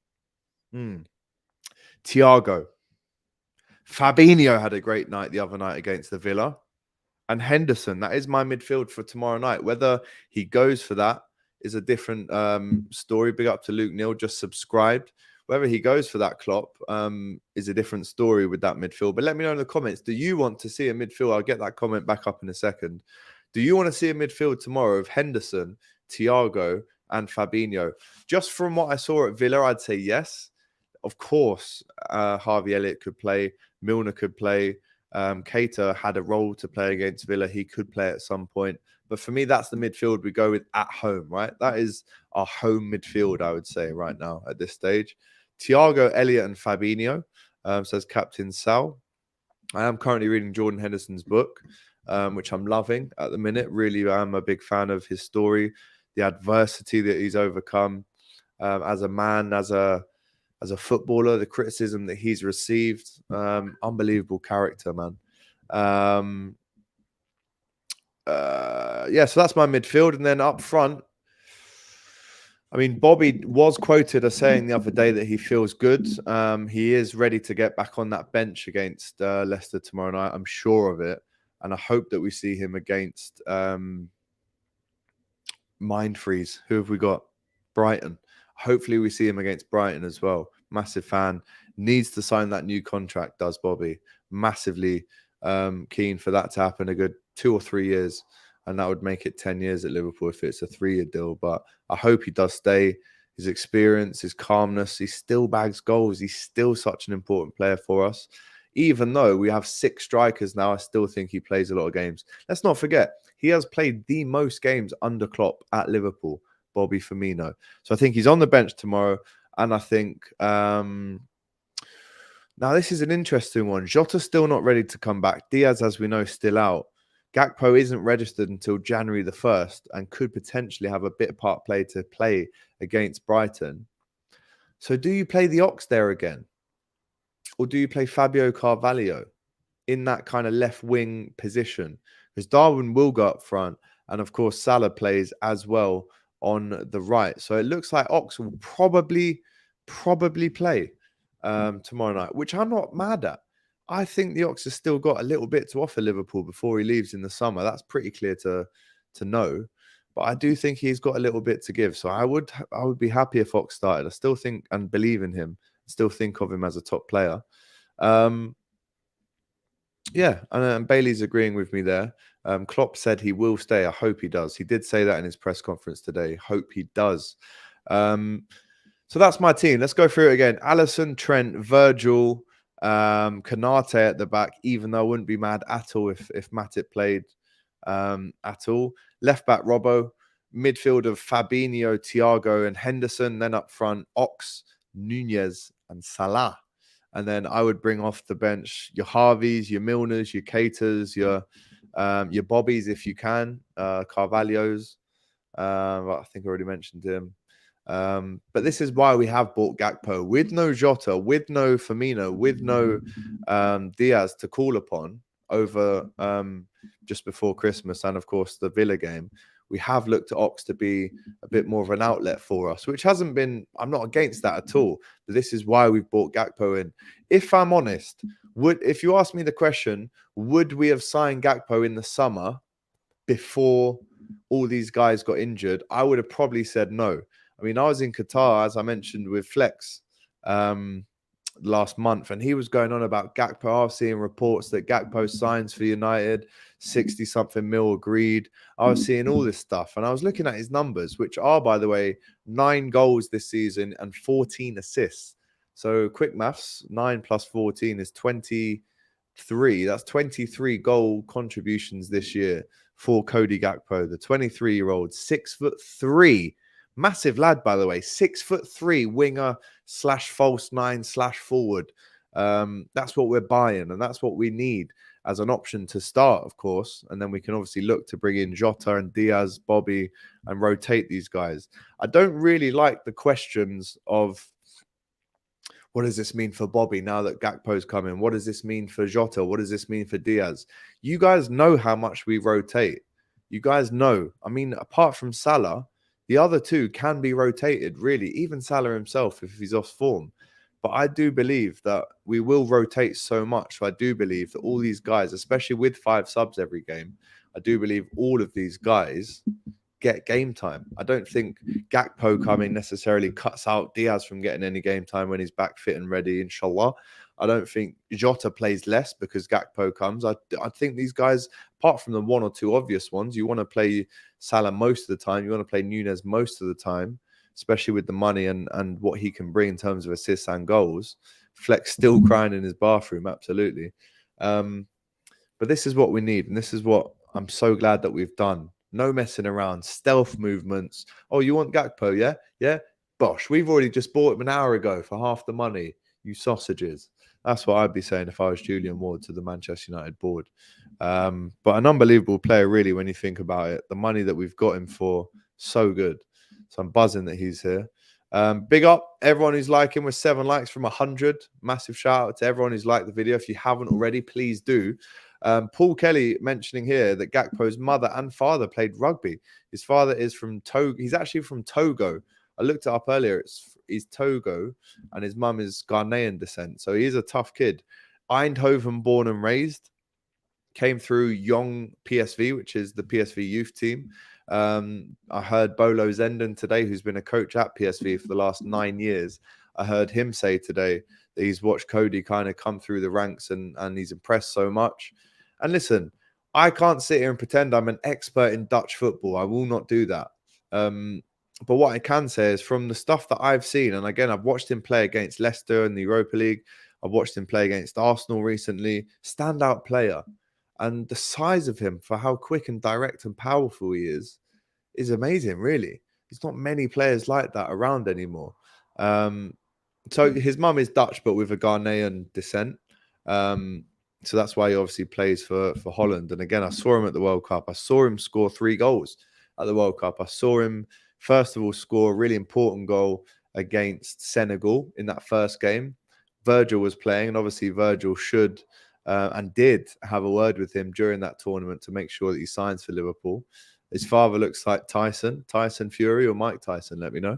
A: Thiago. Fabinho had a great night the other night against the Villa. And Henderson, that is my midfield for tomorrow night. Whether he goes for that is a different story. Big up to Luke Neal, just subscribed. Whether he goes for that, Klopp, is a different story with that midfield. But let me know in the comments. Do you want to see a midfield? I'll get that comment back up in a second. Do you want to see a midfield tomorrow of Henderson, Thiago, and Fabinho? Just from what I saw at Villa, I'd say yes. Of course, Harvey Elliott could play. Milner could play. Keita had a role to play against Villa. He could play at some point. But for me, that's the midfield we go with at home, right? That is our home midfield, I would say, right now at this stage. Thiago, Elliott, and Fabinho, says Captain Sal. I am currently reading Jordan Henderson's book, which I'm loving at the minute. Really, I'm a big fan of his story, the adversity that he's overcome as a man, as a footballer, the criticism that he's received. Unbelievable character, man. So that's my midfield. And then up front, I mean, Bobby was quoted as saying the other day that he feels good. He is ready to get back on that bench against Leicester tomorrow night. I'm sure of it. And I hope that we see him against Mind Freeze. Who have we got? Brighton. Hopefully we see him against Brighton as well. Massive fan. Needs to sign that new contract, does Bobby. Massively keen for that to happen a good 2 or 3 years. And that would make it 10 years at Liverpool if it's a 3-year deal. But I hope he does stay. His experience, his calmness, he still bags goals. He's still such an important player for us. Even though we have 6 strikers now, I still think he plays a lot of games. Let's not forget, he has played the most games under Klopp at Liverpool, Bobby Firmino. So I think he's on the bench tomorrow. And I think now this is an interesting one. Jota's still not ready to come back. Diaz, as we know, still out. Gakpo isn't registered until January the 1st and could potentially have a bit part play to play against Brighton. So do you play the Ox there again? Or do you play Fabio Carvalho in that kind of left wing position? Because Darwin will go up front. And of course, Salah plays as well on the right. So it looks like Ox will probably play tomorrow night, which I'm not mad at. I think the Ox has still got a little bit to offer Liverpool before he leaves in the summer. That's pretty clear to know. But I do think he's got a little bit to give. So I would be happy if Ox started. I still think and believe in him. Still think of him as a top player. And Bailey's agreeing with me there. Klopp said he will stay. I hope he does. He did say that in his press conference today. Hope he does. So that's my team. Let's go through it again. Alisson, Trent, Virgil, Kanate at the back, even though I wouldn't be mad at all if Matip played at all. Left back, Robbo. Midfield of Fabinho, Thiago, and Henderson. Then up front, Ox, Nunez, and Salah. And then I would bring off the bench your Harveys, your Milners, your Keitas, your Bobbies if you can, Carvalhos. I think I already mentioned him. But this is why we have bought Gakpo with no Jota, with no Firmino, with no Diaz to call upon over just before Christmas and of course the Villa game. We have looked at Ox to be a bit more of an outlet for us, which hasn't been, I'm not against that at all. But this is why we've bought Gakpo in. If I'm honest, if you ask me the question, would we have signed Gakpo in the summer before all these guys got injured? I would have probably said no. I mean, I was in Qatar, as I mentioned, with Flex last month, and he was going on about Gakpo. I was seeing reports that Gakpo signs for United, 60-something mil agreed. I was seeing all this stuff, and I was looking at his numbers, which are, by the way, 9 goals this season and 14 assists. So quick maths, 9 plus 14 is 23. That's 23 goal contributions this year for Cody Gakpo, the 23-year-old, 6'3". Massive lad, by the way, 6'3" winger / false 9 / forward. That's what we're buying, and that's what we need as an option to start, of course. And then we can obviously look to bring in Jota and Diaz, Bobby, and rotate these guys. I don't really like the questions of what does this mean for Bobby now that Gakpo's coming? What does this mean for Jota? What does this mean for Diaz? You guys know how much we rotate. You guys know. I mean, apart from Salah, the other two can be rotated, really. Even Salah himself, if he's off form. But I do believe that we will rotate so much. So I do believe that all these guys, especially with 5 subs every game, I do believe all of these guys get game time. I don't think Gakpo coming necessarily cuts out Diaz from getting any game time when he's back fit and ready, inshallah. I don't think Jota plays less because Gakpo comes. I think these guys, apart from the 1 or 2 obvious ones, you want to play Salah most of the time. You want to play Nunez most of the time, especially with the money and what he can bring in terms of assists and goals. Flex still crying in his bathroom, absolutely. But this is what we need, and this is what I'm so glad that we've done. No messing around, stealth movements. Oh, you want Gakpo, yeah? Yeah? Bosh, we've already just bought him an hour ago for half the money, you sausages. That's what I'd be saying if I was Julian Ward to the Manchester United board. But an unbelievable player, really, when you think about it. The money that we've got him for, so good. So I'm buzzing that he's here. Big up everyone who's liking with 7 likes from 100. Massive shout out to everyone who's liked the video. If you haven't already, please do. Paul Kelly mentioning here that Gakpo's mother and father played rugby. His father is from Togo. He's actually from Togo. I looked it up earlier. He's Togo, and his mum is Ghanaian descent. So he's a tough kid. Eindhoven born and raised. Came through Young PSV, which is the PSV youth team. I heard Bolo Zenden today, who's been a coach at PSV for the last 9 years. I heard him say today that he's watched Cody kind of come through the ranks and he's impressed so much. And listen, I can't sit here and pretend I'm an expert in Dutch football. I will not do that. But what I can say is from the stuff that I've seen, and again, I've watched him play against Leicester in the Europa League. I've watched him play against Arsenal recently. Standout player. And the size of him for how quick and direct and powerful he is amazing, really. There's not many players like that around anymore. So his mum is Dutch, but with a Ghanaian descent. So that's why he obviously plays for Holland. And again, I saw him at the World Cup. I saw him score 3 goals at the World Cup. I saw him, first of all, score a really important goal against Senegal in that first game. Virgil was playing, and obviously Virgil should and did have a word with him during that tournament to make sure that he signs for Liverpool. His father looks like Tyson Fury or Mike Tyson, let me know.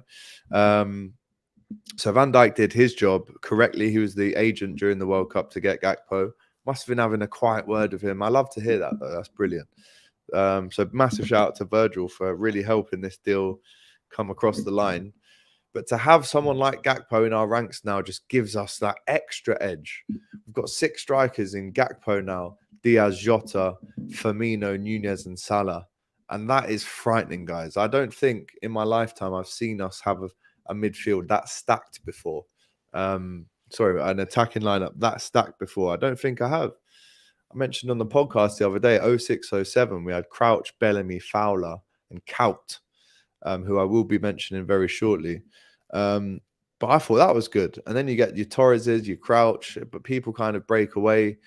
A: So Van Dijk did his job correctly. He was the agent during the World Cup to get Gakpo. Must have been having a quiet word with him. I love to hear that, though. That's brilliant. So massive shout out to Virgil for really helping this deal come across the line. But to have someone like Gakpo in our ranks now just gives us that extra edge. We've got 6 strikers in Gakpo now. Diaz, Jota, Firmino, Nunez and Salah. And that is frightening, guys. I don't think in my lifetime I've seen us have a midfield that stacked before. An attacking lineup that stacked before. I don't think I have. I mentioned on the podcast the other day, 06-07, we had Crouch, Bellamy, Fowler and Kaut, who I will be mentioning very shortly. But I thought that was good. And then you get your Torreses, your Crouch, but people kind of break away.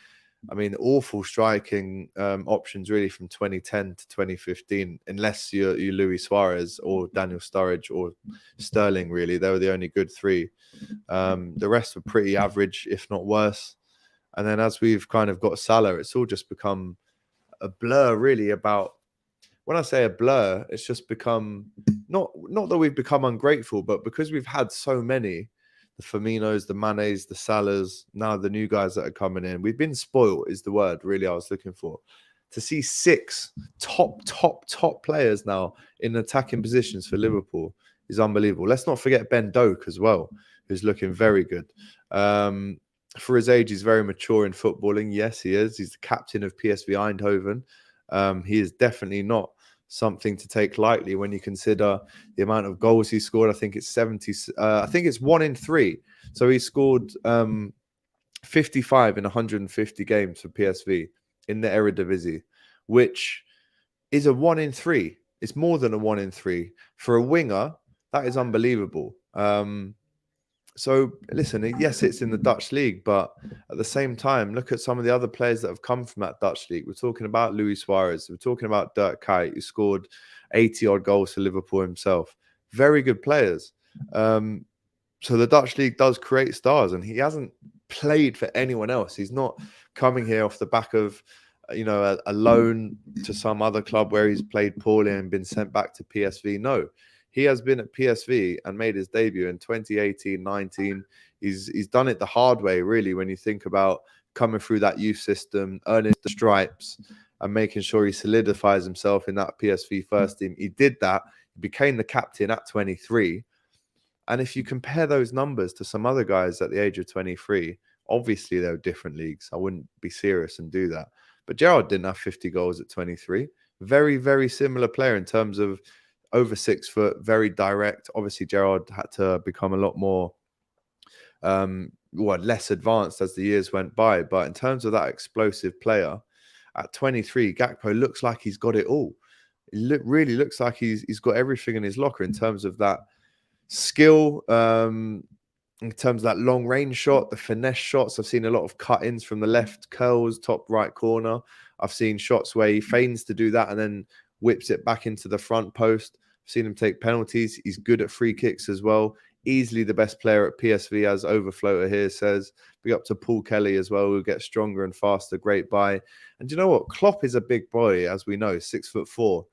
A: I mean, awful striking options really from 2010 to 2015, unless you're Luis Suarez or Daniel Sturridge or Sterling, really. They were the only good 3. The rest were pretty average, if not worse. And then as we've kind of got Salah, it's all just become a blur, really, about... When I say a blur, it's just become... Not that we've become ungrateful, but because we've had so many... The Firminos, the Manes, the Salahs, now the new guys that are coming in. We've been spoiled, is the word really I was looking for. To see 6 top players now in attacking positions for Liverpool is unbelievable. Let's not forget Ben Doak as well, who's looking very good. For his age, he's very mature in footballing. Yes, he is. He's the captain of PSV Eindhoven. He is definitely not something to take lightly when you consider the amount of goals he scored. I think it's 70. I think it's 1 in 3. So he scored 55 in 150 games for PSV in the Eredivisie, which is a 1 in 3. It's more than a 1 in 3 for a winger. That is unbelievable. So listen, yes, it's in the Dutch league, but at the same time, look at some of the other players that have come from that Dutch league. We're talking about Luis Suarez. We're talking about Dirk Kuyt, who scored 80-odd goals for Liverpool himself. Very good players. So the Dutch league does create stars, and he hasn't played for anyone else. He's not coming here off the back of a loan to some other club where he's played poorly and been sent back to PSV. No, he has been at PSV and made his debut in 2018-19. He's done it the hard way, really, when you think about coming through that youth system, earning the stripes, and making sure he solidifies himself in that PSV first team. He did that. He became the captain at 23. And if you compare those numbers to some other guys at the age of 23, obviously they're different leagues. I wouldn't be serious and do that. But Gerrard didn't have 50 goals at 23. Very, very similar player in terms of over 6 foot, very direct. Obviously, Gerrard had to become a lot more, less advanced as the years went by. But in terms of that explosive player, at 23, Gakpo looks like he's got it all. It really looks like he's got everything in his locker in terms of that skill, in terms of that long range shot, the finesse shots. I've seen a lot of cut-ins from the left, curls, top right corner. I've seen shots where he feigns to do that and then whips it back into the front post. I've seen him take penalties. He's good at free kicks as well. Easily the best player at PSV, as Overfloater here says. Big up to Paul Kelly as well, who gets stronger and faster. Great buy. And do you know what? Klopp is a big boy, as we know, 6'4".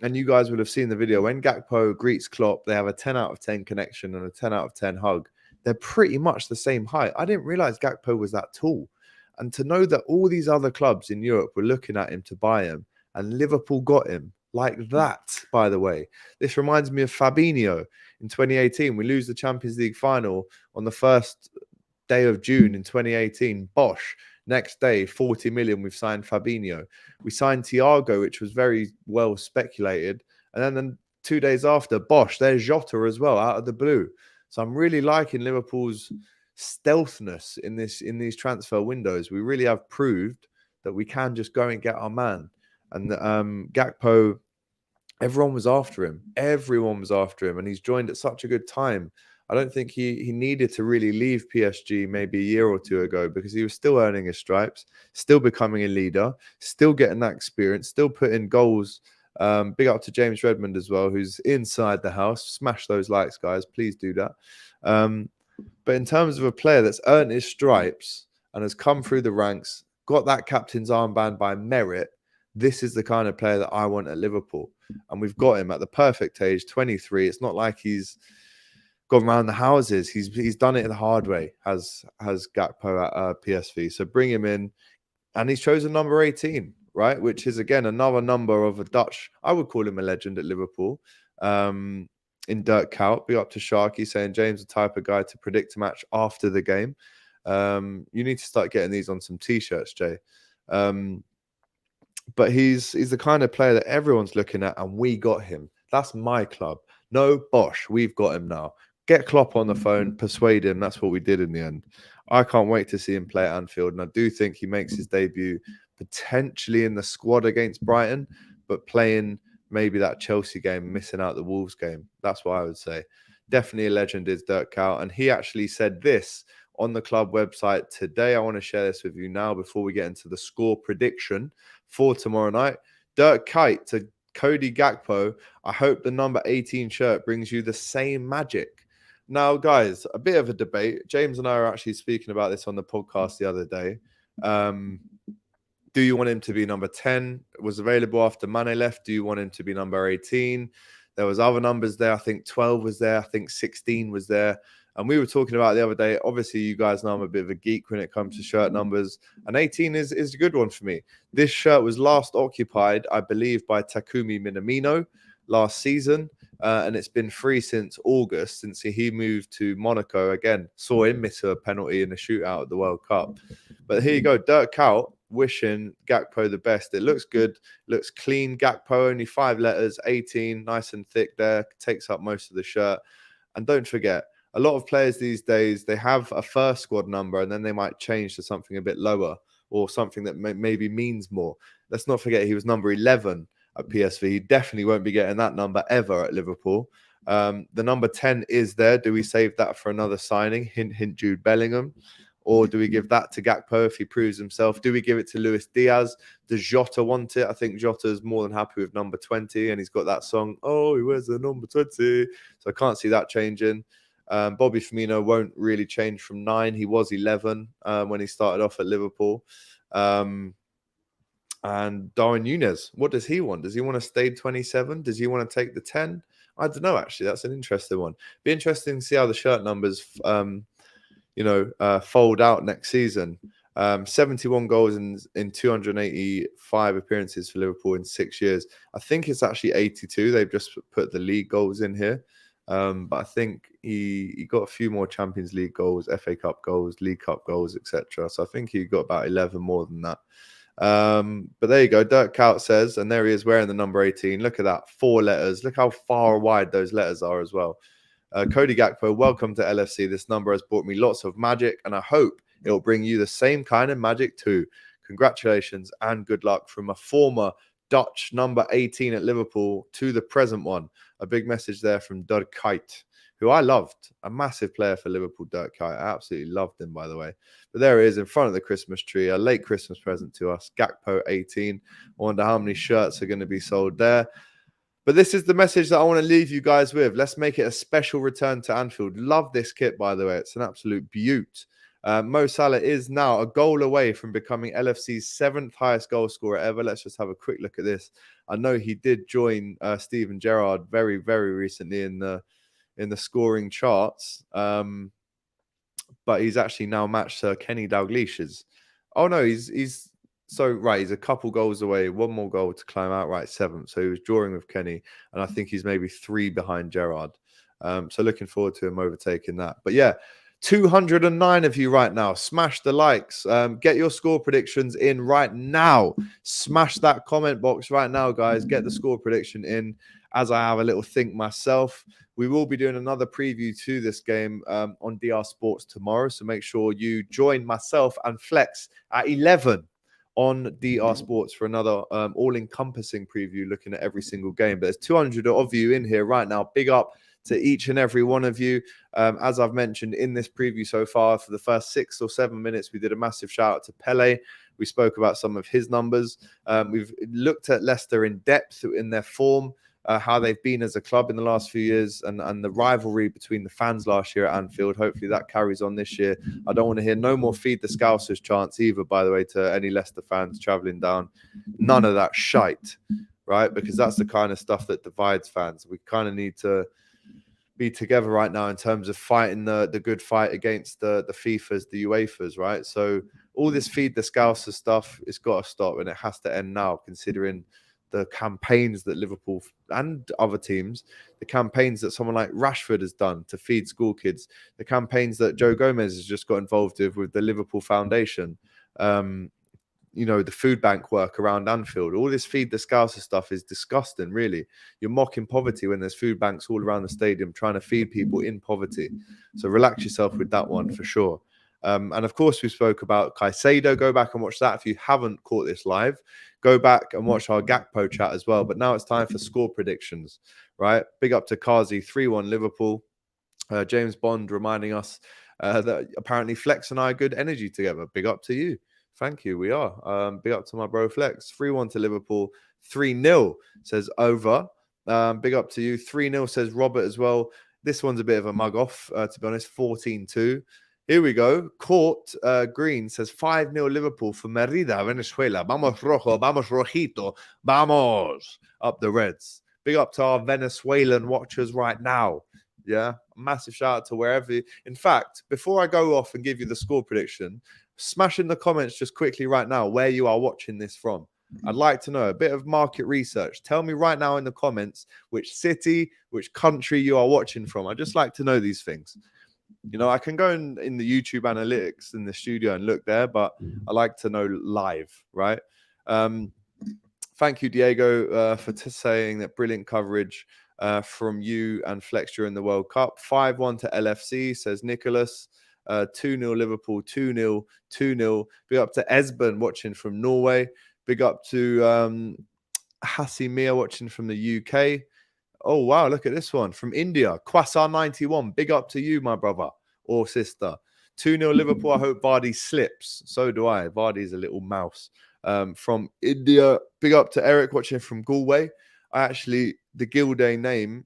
A: And you guys would have seen the video, when Gakpo greets Klopp, they have a 10 out of 10 connection and a 10 out of 10 hug. They're pretty much the same height. I didn't realize Gakpo was that tall. And to know that all these other clubs in Europe were looking at him to buy him, and Liverpool got him like that, by the way. This reminds me of Fabinho in 2018. We lose the Champions League final on the first day of June in 2018. Bosh. Next day, 40 million, we've signed Fabinho. We signed Thiago, which was very well speculated. And then 2 days after, Bosh, there's Jota as well, out of the blue. So I'm really liking Liverpool's stealthness in these transfer windows. We really have proved that we can just go and get our man. And Gakpo, everyone was after him. Everyone was after him. And he's joined at such a good time. I don't think he needed to really leave PSG maybe a year or two ago, because he was still earning his stripes, still becoming a leader, still getting that experience, still putting goals. Big up to James Redmond as well, who's inside the house. Smash those likes, guys. Please do that. But in terms of a player that's earned his stripes and has come through the ranks, got that captain's armband by merit, this is the kind of player that I want at Liverpool. And we've got him at the perfect age, 23. It's not like he's gone around the houses. He's done it the hard way, has Gakpo at PSV. So bring him in, and he's chosen number 18, right? Which is again another number of a Dutch. I would call him a legend at Liverpool. In Dirk Kuyt, be up to Sharky saying James the type of guy to predict a match after the game. You need to start getting these on some t-shirts, Jay. But he's the kind of player that everyone's looking at, and we got him. That's my club. No, Bosh, we've got him now. Get Klopp on the phone, persuade him. That's what we did in the end. I can't wait to see him play at Anfield, and I do think he makes his debut potentially in the squad against Brighton, but playing maybe that Chelsea game, missing out the Wolves game. That's what I would say. Definitely a legend is Dirk Kuyt, and he actually said this on the club website today. I want to share this with you now before we get into the score prediction for tomorrow night. Dirk Kuyt to Cody Gakpo, I hope the number 18 shirt brings you the same magic. Now, guys, a bit of a debate. James and I were actually speaking about this on the podcast the other day. Do you want him to be number 10? It was available after Mane left. Do you want him to be number 18? There was other numbers there. I think 12 was there. I think 16 was there. And we were talking about it the other day. Obviously, you guys know I'm a bit of a geek when it comes to shirt numbers. And 18 is a good one for me. This shirt was last occupied, I believe, by Takumi Minamino last season. And it's been free since August, since he moved to Monaco. Again, saw him miss a penalty in the shootout at the World Cup. But here you go. Dirk Kuyt wishing Gakpo the best. It looks good. Looks clean. Gakpo, only 5 letters, 18. Nice and thick there. Takes up most of the shirt. And don't forget, a lot of players these days, they have a first squad number and then they might change to something a bit lower or something that maybe means more. Let's not forget he was number 11 at PSV. He definitely won't be getting that number ever at Liverpool. The number 10 is there. Do we save that for another signing? Hint, hint, Jude Bellingham. Or do we give that to Gakpo if he proves himself? Do we give it to Luis Diaz? Does Jota want it? I think Jota's more than happy with number 20, and he's got that song, oh, he wears the number 20. So I can't see that changing. Bobby Firmino won't really change from 9. He was 11 when he started off at Liverpool. And Darwin Núñez, what does he want? Does he want to stay 27? Does he want to take the 10? I don't know, actually. That's an interesting one. Be interesting to see how the shirt numbers, fold out next season. 71 goals in 285 appearances for Liverpool in 6 years. I think it's actually 82. They've just put the league goals in here. But I think he got a few more Champions League goals, FA Cup goals, League Cup goals, etc. So I think he got about 11 more than that. But there you go. Dirk Kuyt says, and there he is wearing the number 18. Look at that, 4 letters. Look how far wide those letters are as well. Cody Gakpo, welcome to LFC. This number has brought me lots of magic, and I hope it will bring you the same kind of magic too. Congratulations and good luck from a former Dutch number 18 at Liverpool to the present one. A big message there from Dirk Kuyt, who I loved. A massive player for Liverpool, Dirk Kuyt. I absolutely loved him, by the way. But there he is in front of the Christmas tree, a late Christmas present to us. Gakpo 18. I wonder how many shirts are going to be sold there. But this is the message that I want to leave you guys with. Let's make it a special return to Anfield. Love this kit, by the way. It's an absolute beaut. Mo Salah is now a goal away from becoming LFC's 7th highest goal scorer ever. Let's just have a quick look at this. I know he did join Steven Gerrard very, very recently in the scoring charts. But he's actually now matched Kenny Dalglish's. Oh no, he's so right. He's a couple goals away, one more goal to climb outright 7th. So he was drawing with Kenny, and I think he's maybe 3 behind Gerrard. So looking forward to him overtaking that. But yeah, 209 of you right now. Smash the likes. Get your score predictions in right now. Smash that comment box right now, guys. Get the score prediction in as I have a little think myself. We will be doing another preview to this game on DR Sports tomorrow. So make sure you join myself and Flex at 11 on DR Sports for another all-encompassing preview looking at every single game. But there's 200 of you in here right now. Big up to each and every one of you. As I've mentioned in this preview so far, for the first 6 or 7 minutes, we did a massive shout out to Pele. We spoke about some of his numbers. We've looked at Leicester in depth in their form, how they've been as a club in the last few years, and the rivalry between the fans last year at Anfield. Hopefully that carries on this year. I don't want to hear no more Feed the Scousers chants either, by the way, to any Leicester fans travelling down. None of that shite, right? Because that's the kind of stuff that divides fans. We kind of need to be together right now in terms of fighting the good fight against the FIFAs, the UEFAs, right? So all this Feed the Scousers stuff, it's got to stop, and it has to end now, considering the campaigns that Liverpool and other teams, the campaigns that someone like Rashford has done to feed school kids, the campaigns that Joe Gomez has just got involved with the Liverpool Foundation, the food bank work around Anfield. All this Feed the Scouser stuff is disgusting, really. You're mocking poverty when there's food banks all around the stadium trying to feed people in poverty. So relax yourself with that one for sure. And of course, we spoke about Caicedo. Go back and watch that. If you haven't caught this live, go back and watch our Gakpo chat as well. But now it's time for score predictions, right? Big up to Kazi, 3-1 Liverpool. James Bond reminding us that apparently Flex and I are good energy together. Big up to you. Thank you. We are. Big up to my bro Flex. 3-1 to Liverpool. 3-0 says over. Big up to you. 3-0 says Robert as well. This one's a bit of a mug off, to be honest. 14-2. Here we go. Court Green says 5-0 Liverpool for Merida, Venezuela. Vamos rojo, vamos rojito, vamos. Up the Reds. Big up to our Venezuelan watchers right now. Yeah. Massive shout out to wherever. In fact, before I go off and give you the score prediction, smash in the comments just quickly right now where you are watching this from. I'd like to know a bit of market research. Tell me right now in the comments which city, which country you are watching from. I'd just like to know these things. I can go in the YouTube analytics in the studio and look there, but I like to know live, right? Thank you, Diego, for saying that brilliant coverage from you and Flex during the World Cup. 5-1 to LFC, says Nicholas. 2-0 Liverpool, 2-0, 2-0. Big up to Esben watching from Norway. Big up to Hasimir watching from the UK. Oh, wow, look at this one. From India, Quasar91. Big up to you, my brother or sister. 2-0 Liverpool. I hope Vardy slips. So do I. Vardy's a little mouse. From India, big up to Eric watching from Galway. The Gilday name,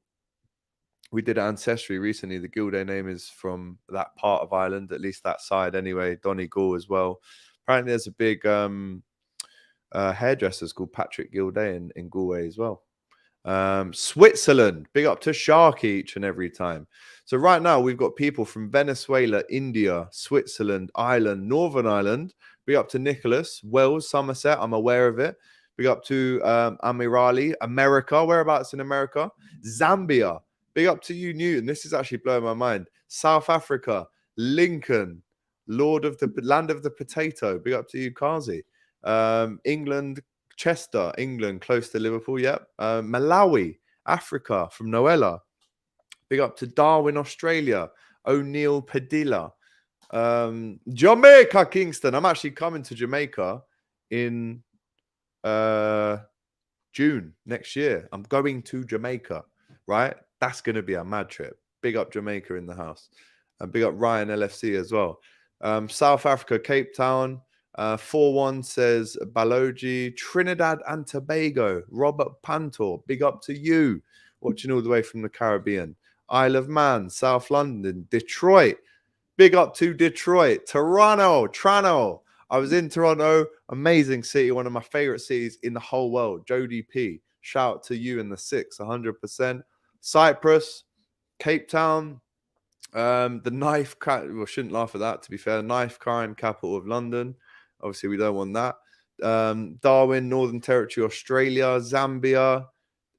A: we did Ancestry recently. The Gilday name is from that part of Ireland, at least that side anyway. Donegal as well. Apparently there's a big hairdressers called Patrick Gilday in Galway as well. Switzerland, big up to Sharky each and every time. So right now we've got people from Venezuela, India, Switzerland, Ireland, Northern Ireland. Big up to Nicholas, Wales, Somerset. I'm aware of it. Big up to Amirali, America. Whereabouts in America? Zambia. Big up to you, Newton. This is actually blowing my mind. South Africa, Lincoln, Land of the Potato. Big up to you, Kazi. England, Chester, England, close to Liverpool. Yep. Malawi, Africa, from Noella. Big up to Darwin, Australia. O'Neill Padilla. Jamaica, Kingston. I'm actually coming to Jamaica in June next year. I'm going to Jamaica, right? That's going to be a mad trip. Big up Jamaica in the house. And big up Ryan LFC as well. South Africa, Cape Town. 4-1 says Balogi. Trinidad and Tobago. Robert Pantor. Big up to you. Watching all the way from the Caribbean. Isle of Man. South London. Detroit. Big up to Detroit. Toronto. I was in Toronto. Amazing city. One of my favorite cities in the whole world. Jody P. Shout out to you in the 6. 100%. Cyprus. Cape Town. The knife, well, shouldn't laugh at that, to be fair. Knife crime capital of London. Obviously, we don't want that. Darwin, Northern Territory, Australia, Zambia.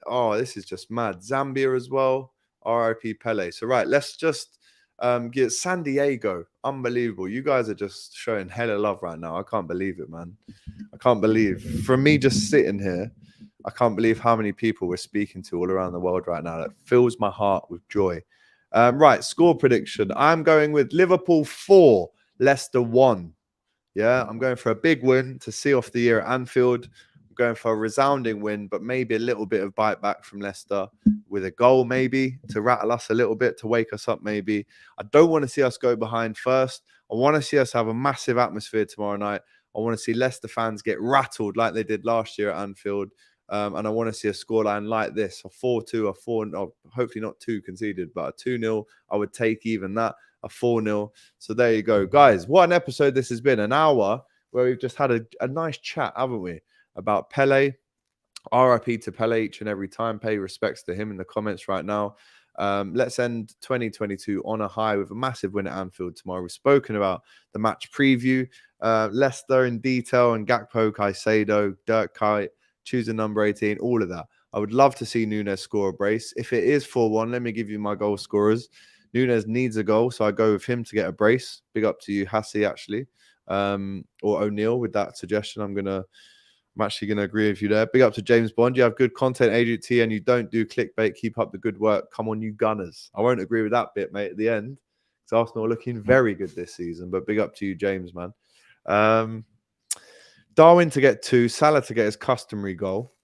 A: Oh, this is just mad. Zambia as well. RIP Pele. So, right, let's just get San Diego. Unbelievable. You guys are just showing hella love right now. I can't believe it, man. I can't believe. From me just sitting here, I can't believe how many people we're speaking to all around the world right now. That fills my heart with joy. Right, score prediction. I'm going with Liverpool 4, Leicester 1. Yeah, I'm going for a big win to see off the year at Anfield. I'm going for a resounding win, but maybe a little bit of bite back from Leicester with a goal maybe to rattle us a little bit, to wake us up maybe. I don't want to see us go behind first. I want to see us have a massive atmosphere tomorrow night. I want to see Leicester fans get rattled like they did last year at Anfield. And I want to see a scoreline like this, a 4-2, a 4, hopefully not 2 conceded, but a 2-0. I would take even that, a 4-0. So there you go. Guys, what an episode this has been. An hour where we've just had a nice chat, haven't we? About Pele. RIP to Pele each and every time. Pay respects to him in the comments right now. Let's end 2022 on a high with a massive win at Anfield tomorrow. We've spoken about the match preview. Leicester in detail and Gakpo, Caicedo, Dirk Kuyt. Choosing number 18, all of that. I would love to see Nunes score a brace. If it is 4-1, let me give you my goal scorers. Nunes needs a goal, so I go with him to get a brace. Big up to you, Hassi, actually. Or O'Neill with that suggestion. I'm actually going to agree with you there. Big up to James Bond. You have good content agency and you don't do clickbait. Keep up the good work. Come on, you Gunners. I won't agree with that bit, mate, at the end. Because Arsenal are looking very good this season. But big up to you, James, man. Darwin to get 2, Salah to get his customary goal.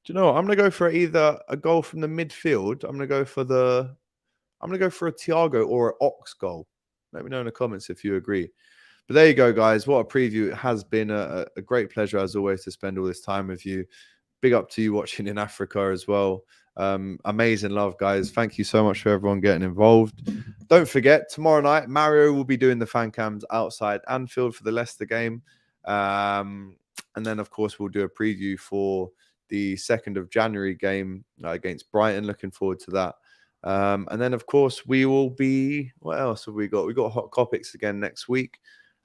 A: Do you know what? I'm going to go for either a goal from the midfield. I'm going to go for a Thiago or an Ox goal. Let me know in the comments if you agree. But there you go, guys. What a preview. It has been a great pleasure, as always, to spend all this time with you. Big up to you watching in Africa as well. Amazing love, guys. Thank you so much for everyone getting involved. Don't forget, tomorrow night, Mario will be doing the fan cams outside Anfield for the Leicester game. And then, of course, we'll do a preview for the 2nd of January game against Brighton. Looking forward to that. And then, of course, we will be... What else have we got? We've got Hot Topics again next week.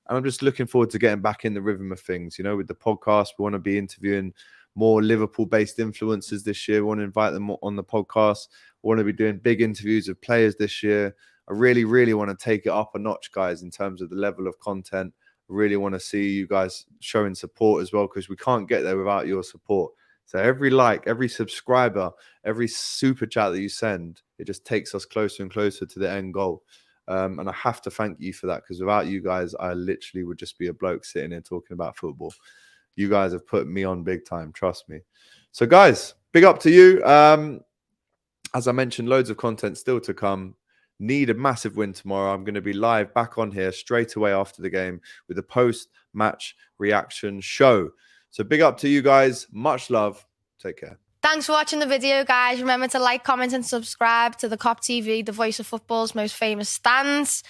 A: And I'm just looking forward to getting back in the rhythm of things. You know, with the podcast, we want to be interviewing more Liverpool-based influencers this year. We want to invite them on the podcast. We want to be doing big interviews of players this year. I really, really want to take it up a notch, guys, in terms of the level of content. Really want to see you guys showing support as well, because we can't get there without your support. So every like, every subscriber, every super chat that you send, it just takes us closer and closer to the end goal. And I have to thank you for that, because without you guys, I literally would just be a bloke sitting here talking about football. You guys have put me on big time, trust me. So guys, big up to you. As I mentioned, loads of content still to come. Need a massive win tomorrow. I'm going to be live back on here straight away after the game with a post-match reaction show. So big up to you guys. Much love. Take care.
C: Thanks for watching the video, guys. Remember to like, comment, and subscribe to the Kop TV, the voice of football's most famous stands.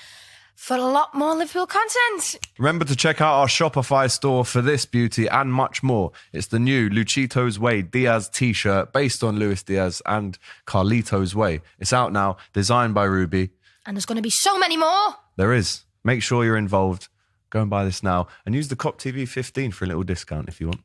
C: for a lot more Liverpool content.
A: Remember to check out our Shopify store for this beauty and much more. It's the new Luchito's Way Diaz t-shirt based on Luis Diaz and Carlito's Way. It's out now, designed by Rubi.
C: And there's going to be so many more.
A: There is. Make sure you're involved. Go and buy this now and use the Kop TV 15 for a little discount if you want.